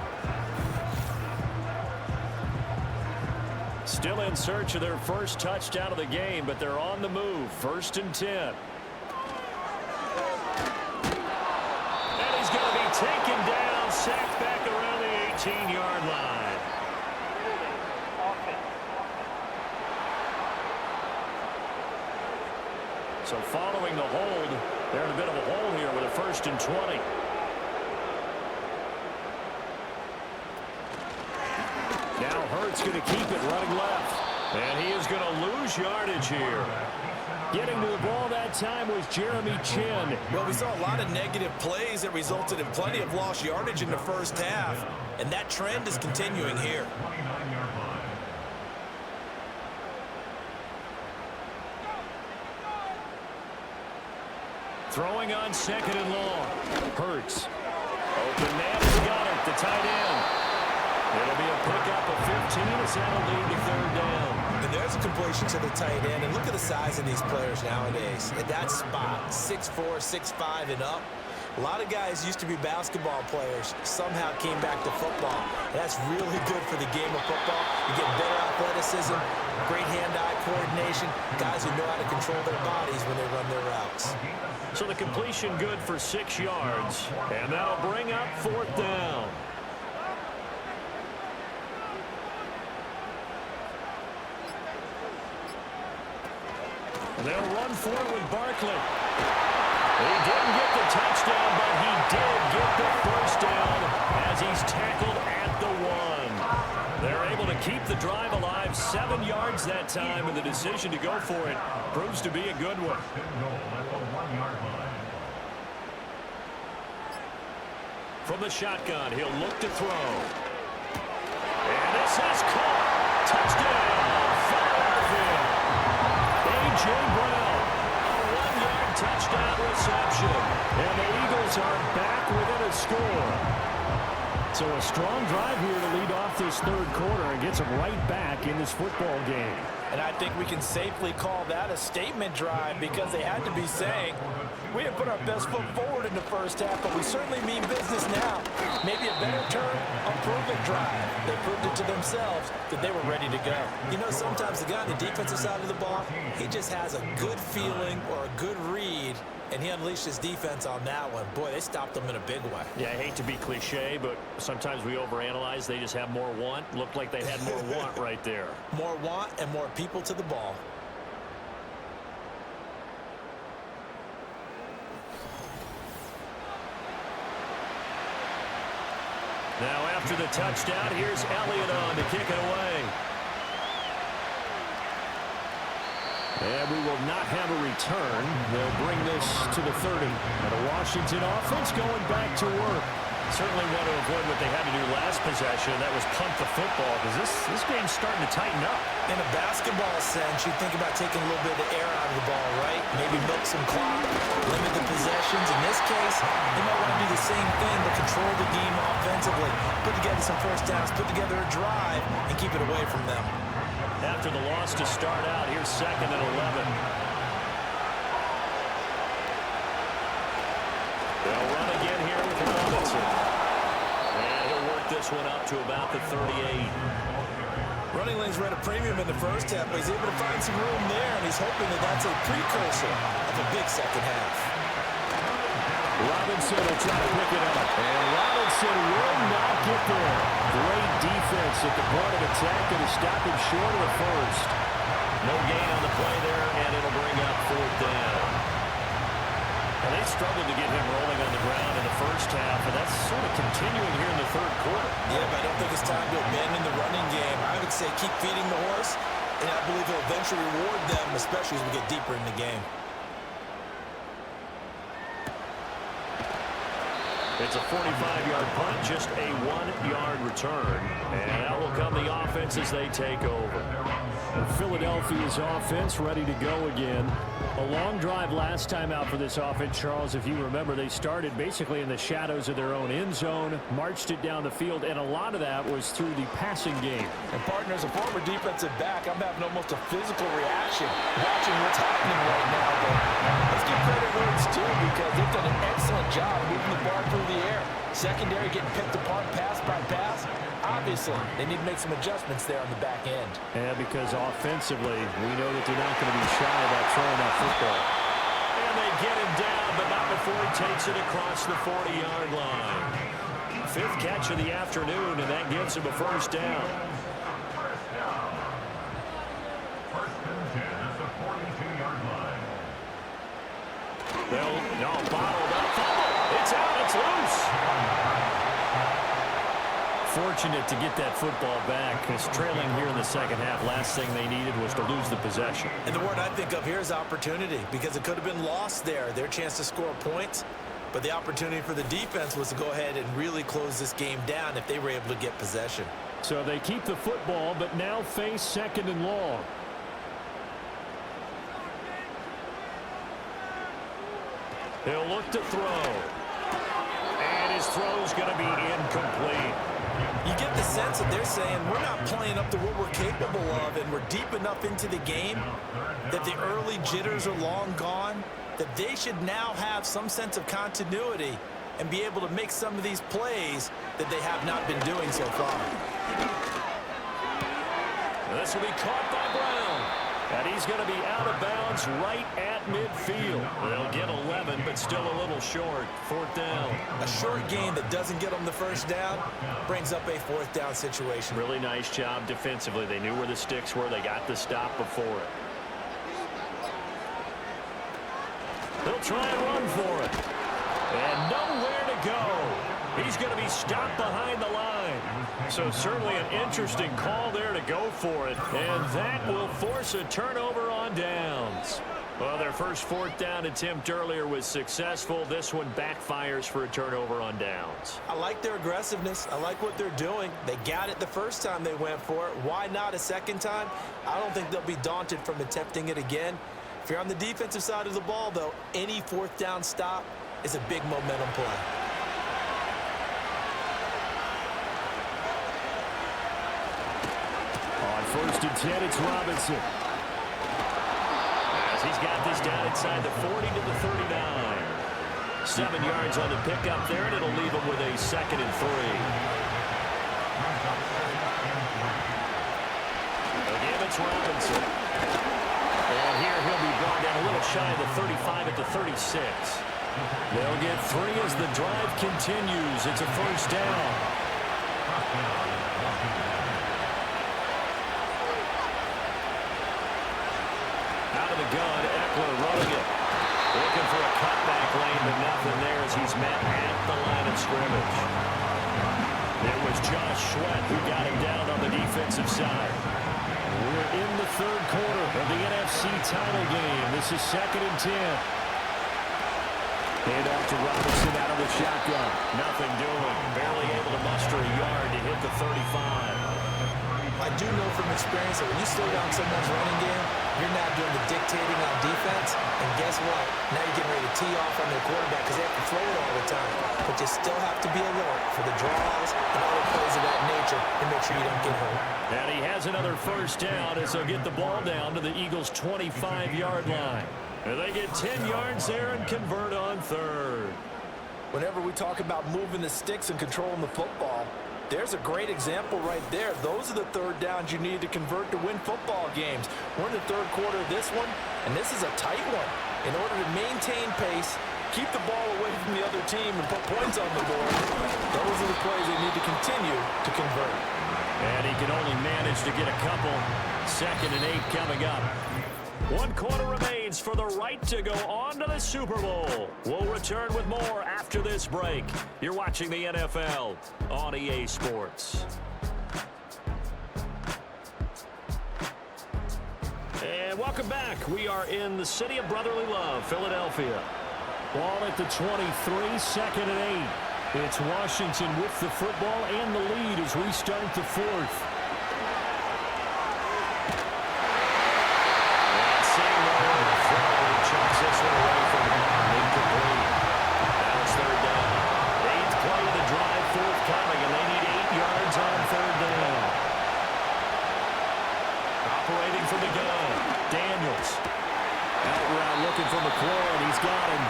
Still in search of their first touchdown of the game, but they're on the move. 1st and 10. And he's going to be taken down, sacked back around the 18-yard line. So following the hold, they're in a bit of a hole here with a 1st and 20. Now Hurts going to keep it running left. And he is going to lose yardage here. Getting to the ball that time was Jeremy Chin. Well, we saw a lot of negative plays that resulted in plenty of lost yardage in the first half, and that trend is continuing here. 29-yard line. Throwing on 2nd and long. Hurts. Open man has got it, the tight end. It'll be a pickup of 15 as that'll lead to 3rd down. And there's a completion to the tight end, and look at the size of these players nowadays. At that spot, 6'4", 6'5", and up. A lot of guys used to be basketball players, somehow came back to football. And that's really good for the game of football. You get better athleticism, great hand-eye coordination, guys who know how to control their bodies when they run their routes. So the completion good for 6 yards, and that'll bring up 4th down. They'll run for it with Barkley. He didn't get the touchdown, but he did get the 1st down as he's tackled at the 1. They're able to keep the drive alive, 7 yards that time, and the decision to go for it proves to be a good one. From the shotgun, he'll look to throw. And this is caught. Touchdown, Philadelphia. A.J. Brown, a 1-yard touchdown reception. And the Eagles are back within a score. So a strong drive here to lead off this 3rd quarter and gets them right back in this football game. And I think we can safely call that a statement drive because they had to be saying, we didn't put our best foot forward in the first half, but we certainly mean business now. Maybe a better term, a proven drive. They proved it to themselves that they were ready to go. You know, sometimes the guy on the defensive side of the ball, he just has a good feeling or a good read, and he unleashed his defense on that one. Boy, they stopped them in a big way. Yeah, I hate to be cliche, but sometimes we overanalyze. They just have more want. Looked like they had more want right there. More want and more people to the ball. Now after the touchdown, here's Elliott on to kick it away. And we will not have a return. They'll bring this to the 30. And the Washington offense going back to work. Certainly want to avoid what they had to do last possession. That was punt the football, because this game's starting to tighten up. In a basketball sense, you think about taking a little bit of air out of the ball, right? Maybe milk some clock, limit the possessions. In this case, they might want to do the same thing, but control the game offensively. Put together some first downs, put together a drive, and keep it away from them. After the loss to start out, here's 2nd and 11. They'll run again here with Robinson. And he'll work this one up to about the 38. Running lanes were at a premium in the first half, but he's able to find some room there, and he's hoping that that's a precursor of a big second half. Robinson will try to pick it up. And Robinson will not get there. Great defense at the point of attack, and to stop him short of the first. No gain on the play there, and it'll bring up 4th down. And they struggled to get him rolling on the ground in the first half, and that's sort of continuing here in the 3rd quarter. Yeah, but I don't think it's time to abandon the running game. I would say keep feeding the horse, and I believe he'll eventually reward them, especially as we get deeper in the game. It's a 45-yard punt, just a 1-yard return. And out will come the offense as they take over. Philadelphia's offense ready to go again. A long drive last time out for this offense, Charles. If you remember, they started basically in the shadows of their own end zone, marched it down the field, and a lot of that was through the passing game. And partner, as a former defensive back, I'm having almost a physical reaction watching what's happening right now. But let's give credit where it's due, because they've done an excellent job moving the ball through the air. Secondary getting picked apart pass by pass. Obviously, they need to make some adjustments there on the back end. Yeah, because offensively, we know that they're not going to be shy about throwing that football. And they get him down, but not before he takes it across the 40-yard line. 5th catch of the afternoon, and that gives him a first down. First and 10 at the 42-yard line. They'll bottled up. It's out. It's loose. Fortunate to get that football back, because trailing here in the second half, last thing they needed was to lose the possession. And the word I think of here is opportunity, because it could have been lost there, their chance to score points. But the opportunity for the defense was to go ahead and really close this game down if they were able to get possession. So they keep the football, but now face 2nd and long. He'll look to throw. And his throw's going to be incomplete. You get the sense that they're saying we're not playing up to what we're capable of, and we're deep enough into the game that the early jitters are long gone, that they should now have some sense of continuity and be able to make some of these plays that they have not been doing so far. This will be caught by Brown. And he's going to be out of bounds right at midfield. They'll get 11, but still a little short. 4th down. A short gain that doesn't get them the first down brings up a 4th down situation. Really nice job defensively. They knew where the sticks were. They got the stop before it. They'll try and run for it. And nowhere to go. He's going to be stopped behind the line. So certainly an interesting call there to go for it. And that will force a turnover on downs. Well, their first 4th down attempt earlier was successful. This one backfires for a turnover on downs. I like their aggressiveness. I like what they're doing. They got it the first time they went for it. Why not a second time? I don't think they'll be daunted from attempting it again. If you're on the defensive side of the ball, though, any 4th down stop is a big momentum play. On 1st and 10, it's Robinson. He's got this down inside the 40 to the 39. 7 yards on the pickup there, and it'll leave him with a 2nd and 3. Again, it's Robinson. And here he'll be brought down a little shy of the 35 at the 36. They'll get 3 as the drive continues. It's a 1st down. Out of the gun, Eckler running it. Looking for a cutback lane, but nothing there as he's met at the line of scrimmage. It was Josh Sweat who got him down on the defensive side. We're in the 3rd quarter of the NFC title game. This is 2nd and 10. Hand off to Robinson out of the shotgun. Nothing doing. Barely able to muster a yard to hit the 35. I do know from experience that when you slow down someone's running game, you're not doing the dictating on defense. And guess what? Now you're getting ready to tee off on their quarterback because they have to throw it all the time. But you still have to be alert for the draws and other plays of that nature and make sure you don't get hurt. And he has another 1st down as they'll get the ball down to the Eagles' 25-yard line. And they get 10 yards there and convert on 3rd. Whenever we talk about moving the sticks and controlling the football, there's a great example right there. Those are the 3rd downs you need to convert to win football games. We're in the 3rd quarter of this one, and this is a tight one. In order to maintain pace, keep the ball away from the other team, and put points on the board, those are the plays they need to continue to convert. And he can only manage to get a couple. 2nd and 8 coming up. 1 quarter remains for the right to go on to the Super Bowl. We'll return with more after this break. You're watching the NFL on EA Sports. And welcome back. We are in the city of brotherly love, Philadelphia. Ball at the 23, 2nd and 8. It's Washington with the football and the lead as we start the 4th. This one away from incomplete. Now it's 3rd down. 8th play of the drive, 4th coming, and they need 8 yards on 3rd down. Operating from the gun, Daniels. Out route looking for McLaurin. He's got him.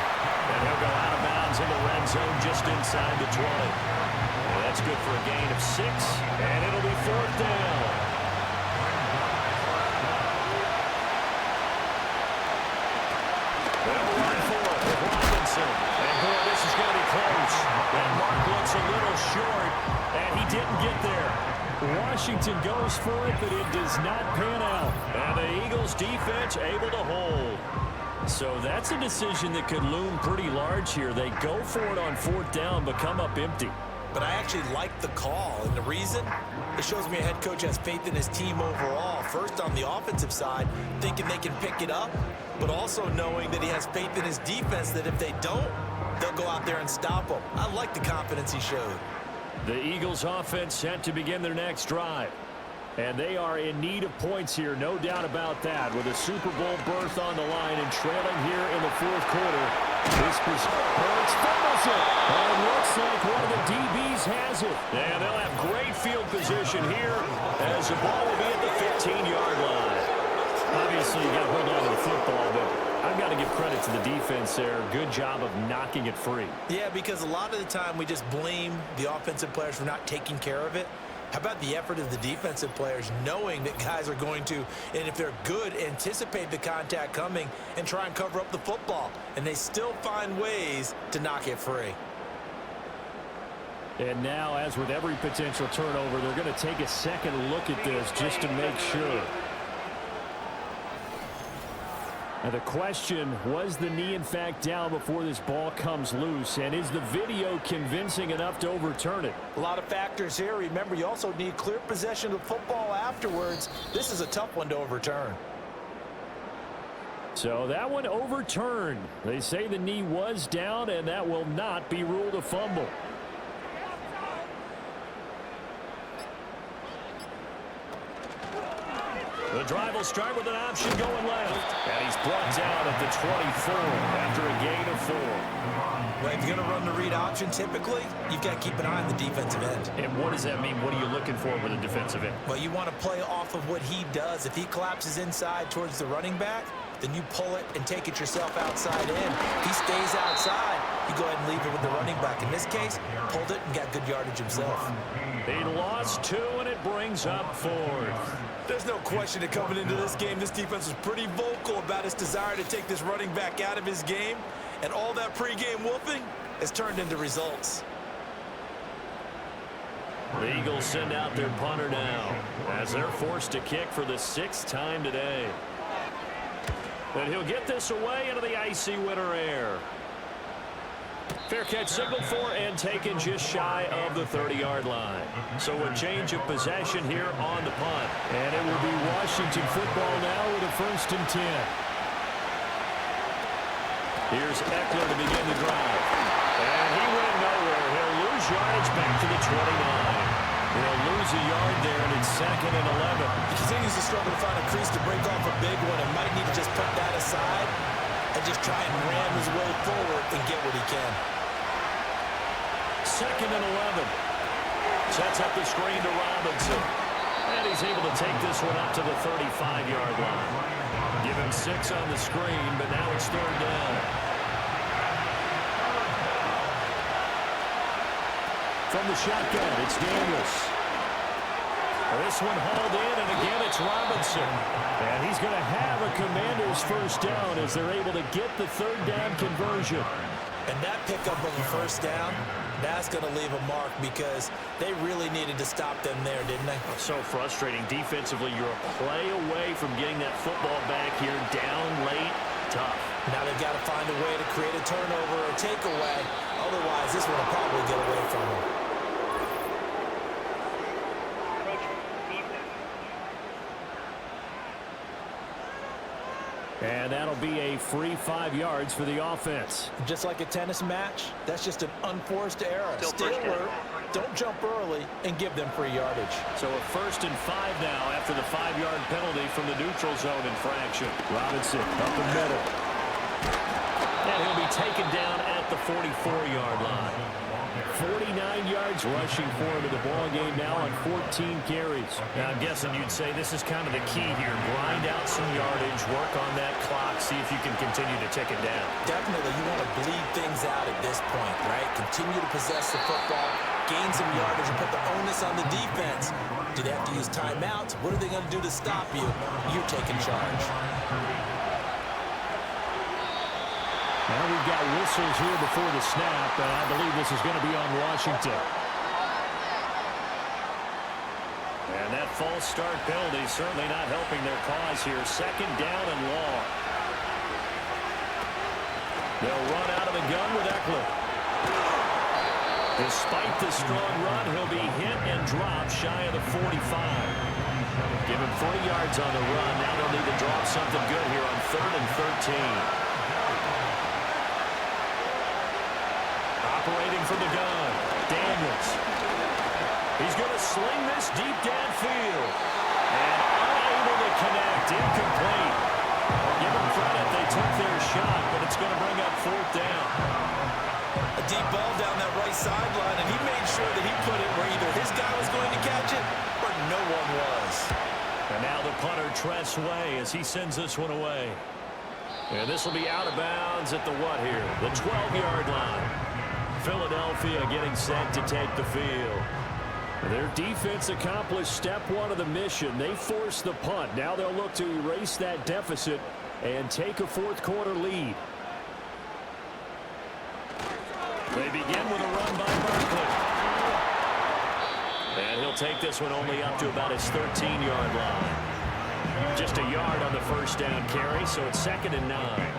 And he'll go out of bounds in the red zone just inside the 20. Well, that's good for a gain of 6, and it'll be 4th down. And boy, this is going to be close. That mark looks a little short, and he didn't get there. Washington goes for it, but it does not pan out. And the Eagles defense able to hold. So that's a decision that could loom pretty large here. They go for it on 4th down, but come up empty. But I actually like the call, and the reason? It shows me a head coach has faith in his team overall. First, on the offensive side, thinking they can pick it up, but also knowing that he has faith in his defense that if they don't, they'll go out there and stop them. I like the confidence he showed. The Eagles offense set to begin their next drive. And they are in need of points here, no doubt about that, with a Super Bowl berth on the line and trailing here in the 4th quarter. This Hurts fumbles it, and it looks like one of the DBs has it. And they'll have great field position here as the ball will be at the 15-yard line. Obviously, you got to hold on to the football, but I've got to give credit to the defense there. Good job of knocking it free. Yeah, because a lot of the time we just blame the offensive players for not taking care of it. How about the effort of the defensive players knowing that guys are going to, and if they're good, anticipate the contact coming and try and cover up the football. And they still find ways to knock it free. And now, as with every potential turnover, they're going to take a second look at this just to make sure. Now the question, was the knee in fact down before this ball comes loose? And is the video convincing enough to overturn it? A lot of factors here. Remember, you also need clear possession of football afterwards. This is a tough one to overturn. So that one overturned. They say the knee was down, and that will not be ruled a fumble. The drive will start with an option going left. And he's brought down at the 24 after a gain of 4. Well, if you're going to run the read option, typically, you've got to keep an eye on the defensive end. And what does that mean? What are you looking for with a defensive end? Well, you want to play off of what he does. If he collapses inside towards the running back, then you pull it and take it yourself outside in. If he stays outside, you go ahead and leave it with the running back. In this case, pulled it and got good yardage himself. He lost 2, and it brings up 4th. There's no question that coming into this game, this defense was pretty vocal about its desire to take this running back out of his game, and all that pregame whooping has turned into results. The Eagles send out their punter now as they're forced to kick for the 6th time today. And he'll get this away into the icy winter air. Fair catch signaled for and taken just shy of the 30-yard line. So a change of possession here on the punt. And it will be Washington football now with a 1st and 10. Here's Eckler to begin the drive. And he went nowhere. He'll lose yardage back to the 29. He'll lose a yard there, and it's 2nd and 11. He continues to struggle to find a crease to break off a big one and might need to just put that aside and just try and ram his way forward and get what he can. 2nd and 11. Sets up the screen to Robinson. And he's able to take this one up to the 35-yard line. Give him 6 on the screen, but now it's 3rd down. From the shotgun, it's Daniels. This one hauled in, and again it's Robinson. And he's going to have a Commander's 1st down as they're able to get the 3rd down conversion. And that pickup of a 1st down, that's going to leave a mark because they really needed to stop them there, didn't they? So frustrating. Defensively, you're a play away from getting that football back here down late. Tough. Now they've got to find a way to create a turnover or a takeaway. Otherwise, this one will probably get away from them. And that'll be a free 5 yards for the offense. Just like a tennis match, that's just an unforced error. Still Stay alert, don't jump early, and give them free yardage. So a 1st and 5 now after the 5-yard penalty from the neutral zone infraction. Robinson up the middle. And he'll be taken down at the 44-yard line. 49 yards rushing for him in the ball game now on 14 carries. Now, I'm guessing you'd say this is kind of the key here. Grind out some yardage, work on that clock, see if you can continue to tick it down. Definitely, you want to bleed things out at this point, right? Continue to possess the football, gain some yardage, and put the onus on the defense. Do they have to use timeouts? What are they going to do to stop you? You're taking charge. Now we've got whistles here before the snap, and I believe this is going to be on Washington. And that false start penalty certainly not helping their cause here. 2nd down and long. They'll run out of the gun with Eckler. Despite the strong run, he'll be hit and dropped shy of the 45. Give him 40 yards on the run. Now they'll need to drop something good here on 3rd and 13. Operating from the gun, Daniels. He's going to sling this deep downfield. And unable to connect, incomplete. Give them credit, they took their shot, but it's going to bring up 4th down. A deep ball down that right sideline, and he made sure that he put it where either his guy was going to catch it or no one was. And now the punter Tress Way as he sends this one away. And this will be out of bounds at the what here? The 12-yard line. Philadelphia getting set to take the field. Their defense accomplished step 1 of the mission. They forced the punt. Now they'll look to erase that deficit and take a 4th quarter lead. They begin with a run by Barkley. And he'll take this one only up to about his 13-yard line. Just a yard on the 1st down carry, so it's 2nd and 9.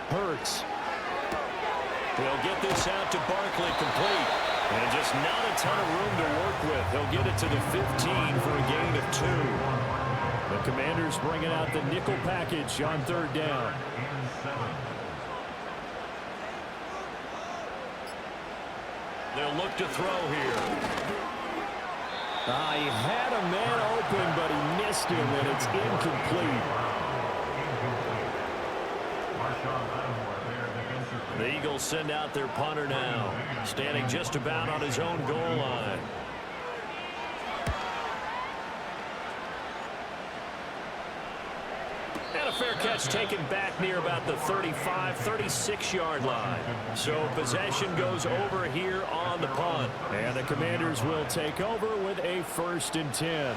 Hurts. He'll get this out to Barkley complete. And just not a ton of room to work with. He'll get it to the 15 for a gain of 2. The Commanders bringing out the nickel package on 3rd down. They'll look to throw here. He had a man open, but he missed him, and it's incomplete. Marshawn Lattimore there. The Eagles send out their punter now, standing just about on his own goal line. And a fair catch taken back near about the 35, 36-yard line. So possession goes over here on the punt. And the Commanders will take over with a 1st and 10.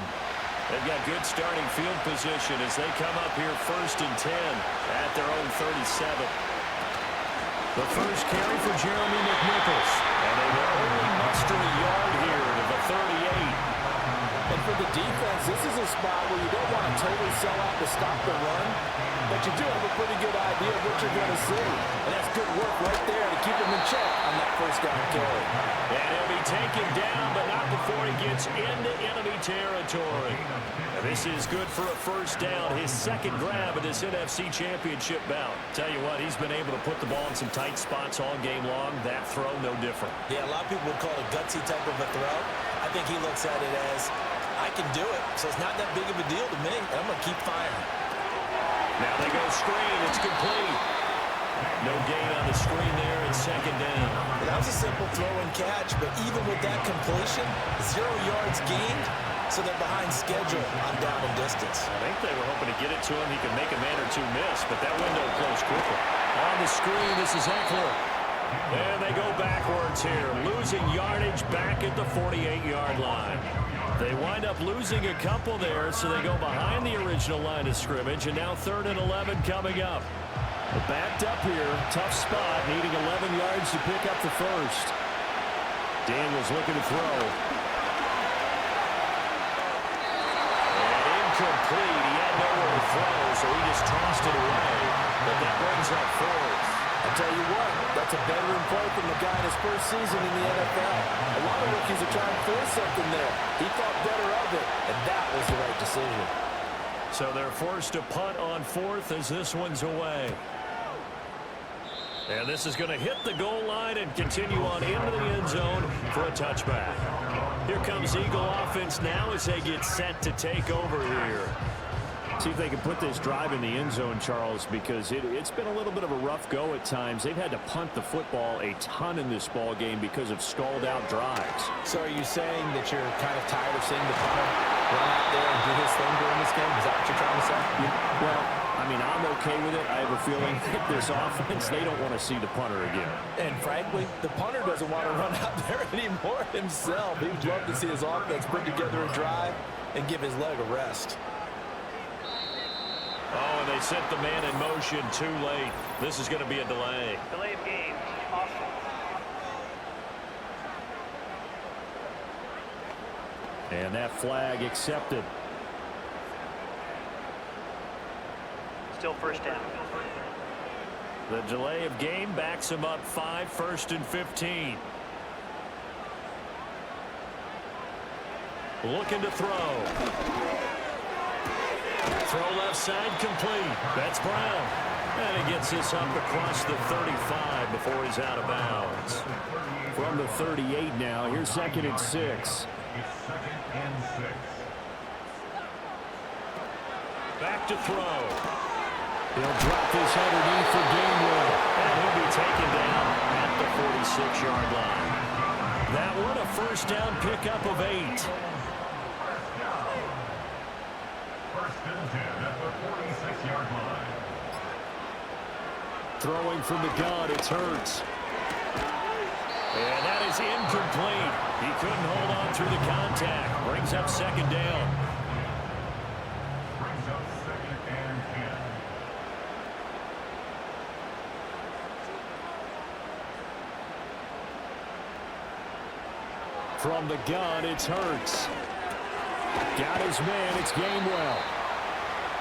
They've got good starting field position as they come up here 1st and 10 at their own 37. The first carry for Jeremy McNichols. And they will only muster a yard here to the 38. And for the defense, this is a spot where you don't want to totally sell out to stop the run, but you do have a pretty good idea of what you're going to see. And that's good work right there to keep him in check on that 1st down carry. And he'll be taken down, but not before he gets into enemy territory. And this is good for a 1st down, his 2nd grab of this NFC Championship bout. Tell you what, he's been able to put the ball in some tight spots all game long. That throw, no different. Yeah, a lot of people would call it a gutsy type of a throw. I think he looks at it as, I can do it, so it's not that big of a deal to me. I'm going to keep firing. Now they go screen. It's complete. No gain on the screen there, and 2nd down. That was a simple throw and catch, but even with that completion, 0 yards gained, so they're behind schedule on down and distance. I think they were hoping to get it to him. He could make a man or two miss, but that window closed quickly. On the screen, this is Eckler. And they go backwards here, losing yardage back at the 48-yard line. They wind up losing a couple there, so they go behind the original line of scrimmage, and now 3rd and 11 coming up. Backed up here, tough spot, needing 11 yards to pick up the 1st. Daniels looking to throw. And incomplete. He had nowhere to throw, so he just tossed it away. But that brings up 4th. I'll tell you what, that's a veteran play from the guy in his 1st season in the NFL. A lot of rookies are trying to force something there. He thought better of it, and that was the right decision. So they're forced to punt on 4th as this one's away. And this is going to hit the goal line and continue on into the end zone for a touchback. Here comes Eagle offense now as they get set to take over here. See if they can put this drive in the end zone, Charles, because it's been a little bit of a rough go at times. They've had to punt the football a ton in this ball game because of stalled out drives. So are you saying that you're kind of tired of seeing the punter run out there and do his thing during this game? Is that what you're trying to say? Well, I mean, I'm okay with it. I have a feeling that this offense, they don't want to see the punter again. And frankly, the punter doesn't want to run out there anymore himself. He would love to see his offense put together a drive and give his leg a rest. Oh, and they set the man in motion too late. This is going to be a delay. Delay of game, offset. And that flag accepted. Still 1st down. The delay of game backs him up 5, 1st and 15. Looking to throw. Throw left side complete. That's Brown. And he gets this up across the 35 before he's out of bounds. From the 38 now, here's 2nd and 6. It's 2nd and 6. Back to throw. He'll drop this underneath for game winner. And he'll be taken down at the 46-yard line. That one a 1st down pickup of 8. Throwing from the gun, it's Hurts. And that is incomplete. He couldn't hold on through the contact. Brings up 2nd down. Brings up 2nd and 10. From the gun, it's Hurts. Got his man, it's Gainwell.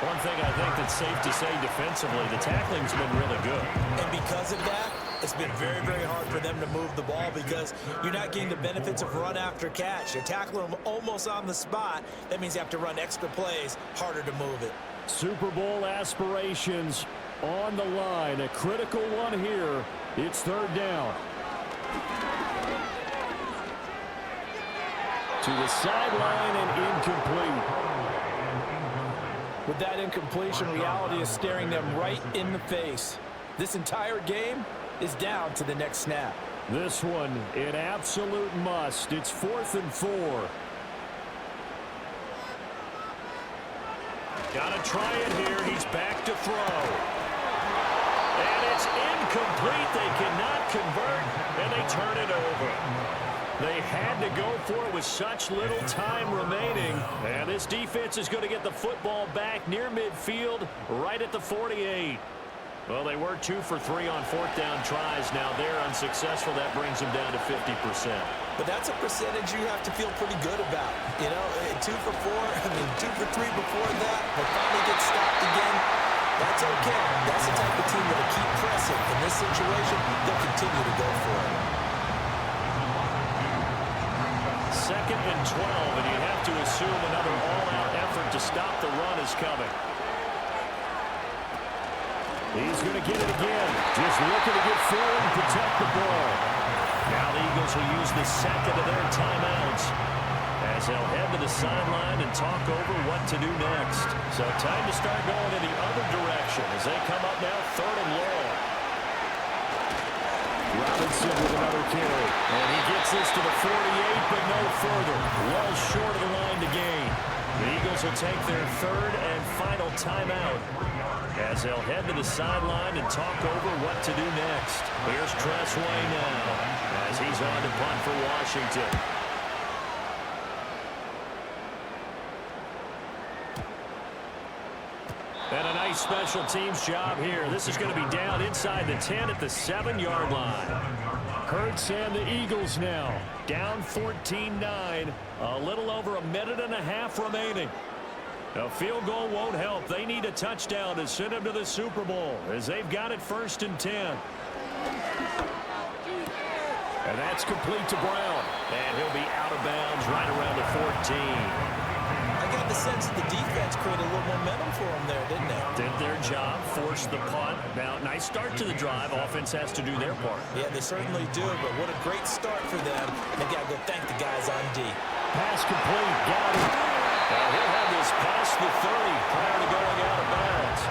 One thing I think that's safe to say defensively, the tackling's been really good. And because of that, it's been very, very hard for them to move the ball because you're not getting the benefits of run after catch. You're tackling them almost on the spot. That means you have to run extra plays, harder to move it. Super Bowl aspirations on the line. A critical one here. It's 3rd down. To the sideline and incomplete. With that incompletion, reality is staring them right in the face. This entire game, is down to the next snap. This one, an absolute must. It's 4th and 4. Gotta try it here. He's back to throw. And it's incomplete. They cannot convert, and they turn it over. They had to go for it with such little time remaining. And this defense is going to get the football back near midfield, right at the 48. Well, they were 2 for 3 on 4th down tries. Now they're unsuccessful. That brings them down to 50%. But that's a percentage you have to feel pretty good about. You know, 2 for 4, 2 for 3 before that, but finally get stopped again. That's okay. That's the type of team that will keep pressing. In this situation, they'll continue to go for it. 2nd and 12, and you have to assume another all-out effort to stop the run is coming. He's going to get it again. Just looking to get forward and protect the ball. Now the Eagles will use the second of their timeouts as they'll head to the sideline and talk over what to do next. So time to start going in the other direction as they come up now 3rd and long. Robinson with another carry. And he gets this to the 48, but no further. Well short of the line to gain. The Eagles will take their 3rd and final timeout as they'll head to the sideline and talk over what to do next. Here's Tressway now as he's on to punt for Washington. And a nice special teams job here. This is going to be down inside the 10 at the 7-yard line. Hurts and the Eagles now down 14-9. A little over a minute and a half remaining. A field goal won't help. They need a touchdown to send them to the Super Bowl as they've got it 1st and 10. And that's complete to Brown. And he'll be out of bounds right around the 14. I got the sense that the defense created a little momentum for them there, didn't they? Did their job, forced the punt. Now, nice start to the drive. Offense has to do their part. Yeah, they certainly do, but what a great start for them. They got to go thank the guys on D. Pass complete. Got it. He'll have this past the 30 prior to going out of bounds.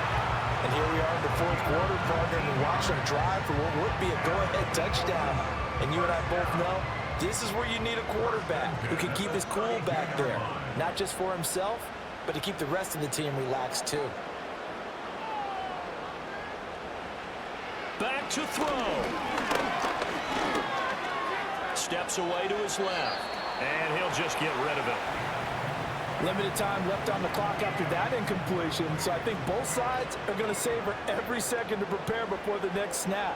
And here we are in the 4th quarter, partner, and watch them drive for what would be a go-ahead touchdown. And you and I both know this is where you need a quarterback who can keep his cool back there. Not just for himself, but to keep the rest of the team relaxed too. Back to throw. Steps away to his left. And he'll just get rid of it. Limited time left on the clock after that incompletion, so I think both sides are going to savor every second to prepare before the next snap.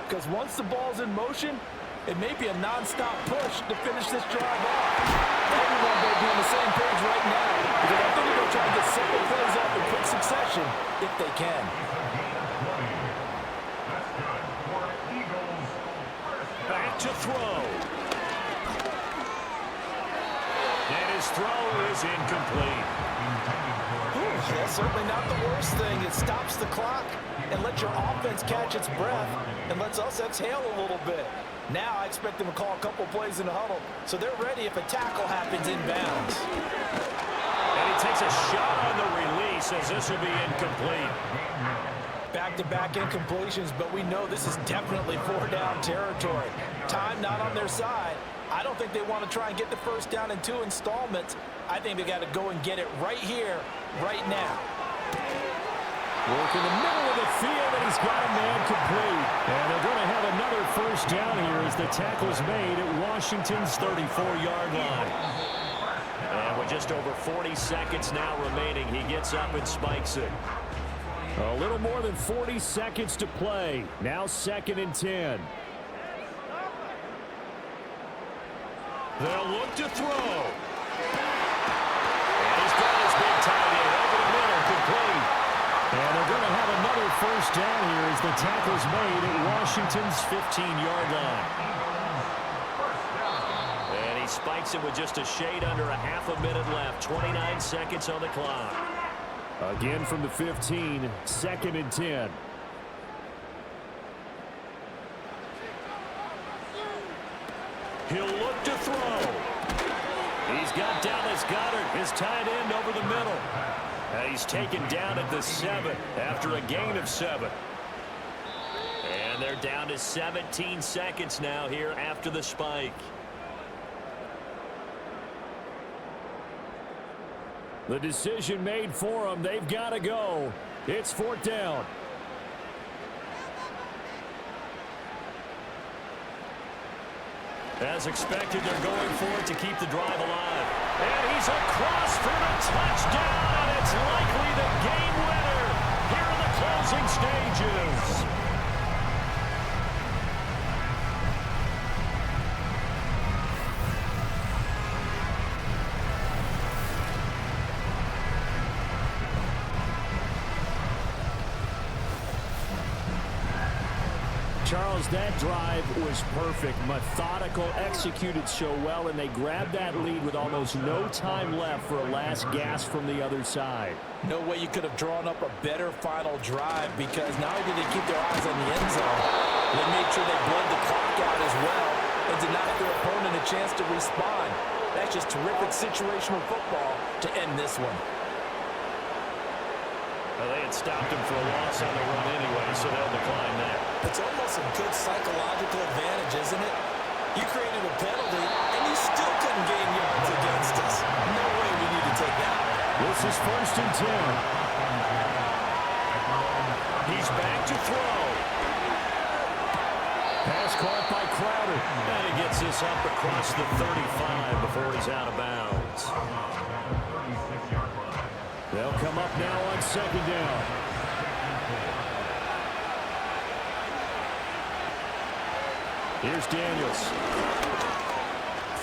Because once the ball's in motion, it may be a non-stop push to finish this drive off. Everyone better be on the same page right now, because I think they're going to try to get simple plays off in quick succession if they can. Back to throw. And his throw is incomplete. That's certainly not the worst thing. It stops the clock and lets your offense catch its breath and lets us exhale a little bit. Now I expect them to call a couple plays in the huddle so they're ready if a tackle happens inbounds. And he takes a shot on the release as this will be incomplete. Back-to-back incompletions, but we know this is definitely 4-down territory. Time not on their side. I don't think they want to try and get the first down in 2 installments. I think they got to go and get it right here, right now. Work in the middle of the field, and he's got a man complete. And they're going to have another first down here as the tackle's made at Washington's 34-yard line. And with just over 40 seconds now remaining, he gets up and spikes it. A little more than 40 seconds to play. Now 2nd and 10. They'll look to throw. And he's got his big tight end over the middle, complete. And they're going to have another first down here as the tackle's made at Washington's 15-yard line. And he spikes it with just a shade under a half a minute left. 29 seconds on the clock. Again from the 15, 2nd and 10. He'll look to throw. He's got Dallas Goedert, his tight end, over the middle. And he's taken down at the 7 after a gain of 7. And And they're down to 17 seconds now here after the spike. The decision made for them. They've got to go. It's 4th down. As expected, they're going for it to keep the drive alive. And he's across for the touchdown, and it's likely the game winner here in the closing stages. Charles, that drive was perfect, methodical, executed so well, and they grabbed that lead with almost no time left for a last gasp from the other side. No way you could have drawn up a better final drive, because not only did they keep their eyes on the end zone, they made sure they bled the clock out as well and denied their opponent a chance to respond. That's just terrific situational football to end this one. Well, they had stopped him for a loss on the run anyway, so they'll decline that. It's almost a good psychological advantage, isn't it? You created a penalty, and you still couldn't gain yards against us. No way we need to take that. This is 1st and 10. He's back to throw. Pass caught by Crowder. And he gets this up across the 35 before he's out of bounds. They'll come up now on 2nd down. Here's Daniels.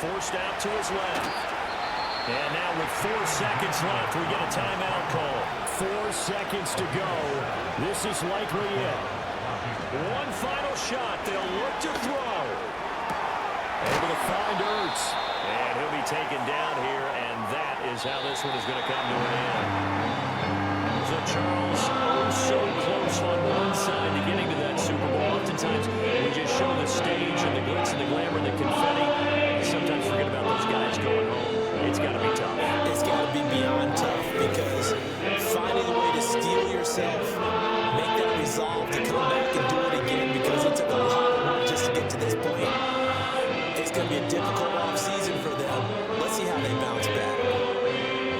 Forced out to his left. And now with 4 seconds left, we get a timeout call. 4 seconds to go. This is likely it. One final shot. They'll look to throw. Able to find Ertz. And he'll be taken down here, and that is how this one is going to come to an end. So Charles, oh so close on one side to getting to that Super Bowl. Oftentimes, we just show the stage and the glitz and the glamour, the confetti. Sometimes forget about those guys going home. It's got to be tough. It's got to be beyond tough, because finding a way to steel yourself, make that resolve to come back and do it again, because it took a lot of work just to get to this point. It's going to be a difficult offseason for them. Let's see how they bounce back.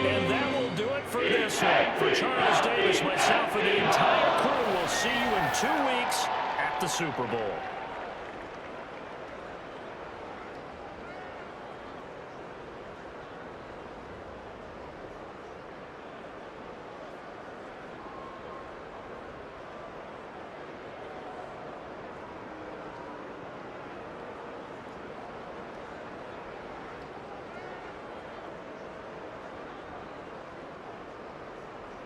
And that will do it for this one. For Charles Davis, myself, and the entire crew, we'll see you in 2 weeks at the Super Bowl.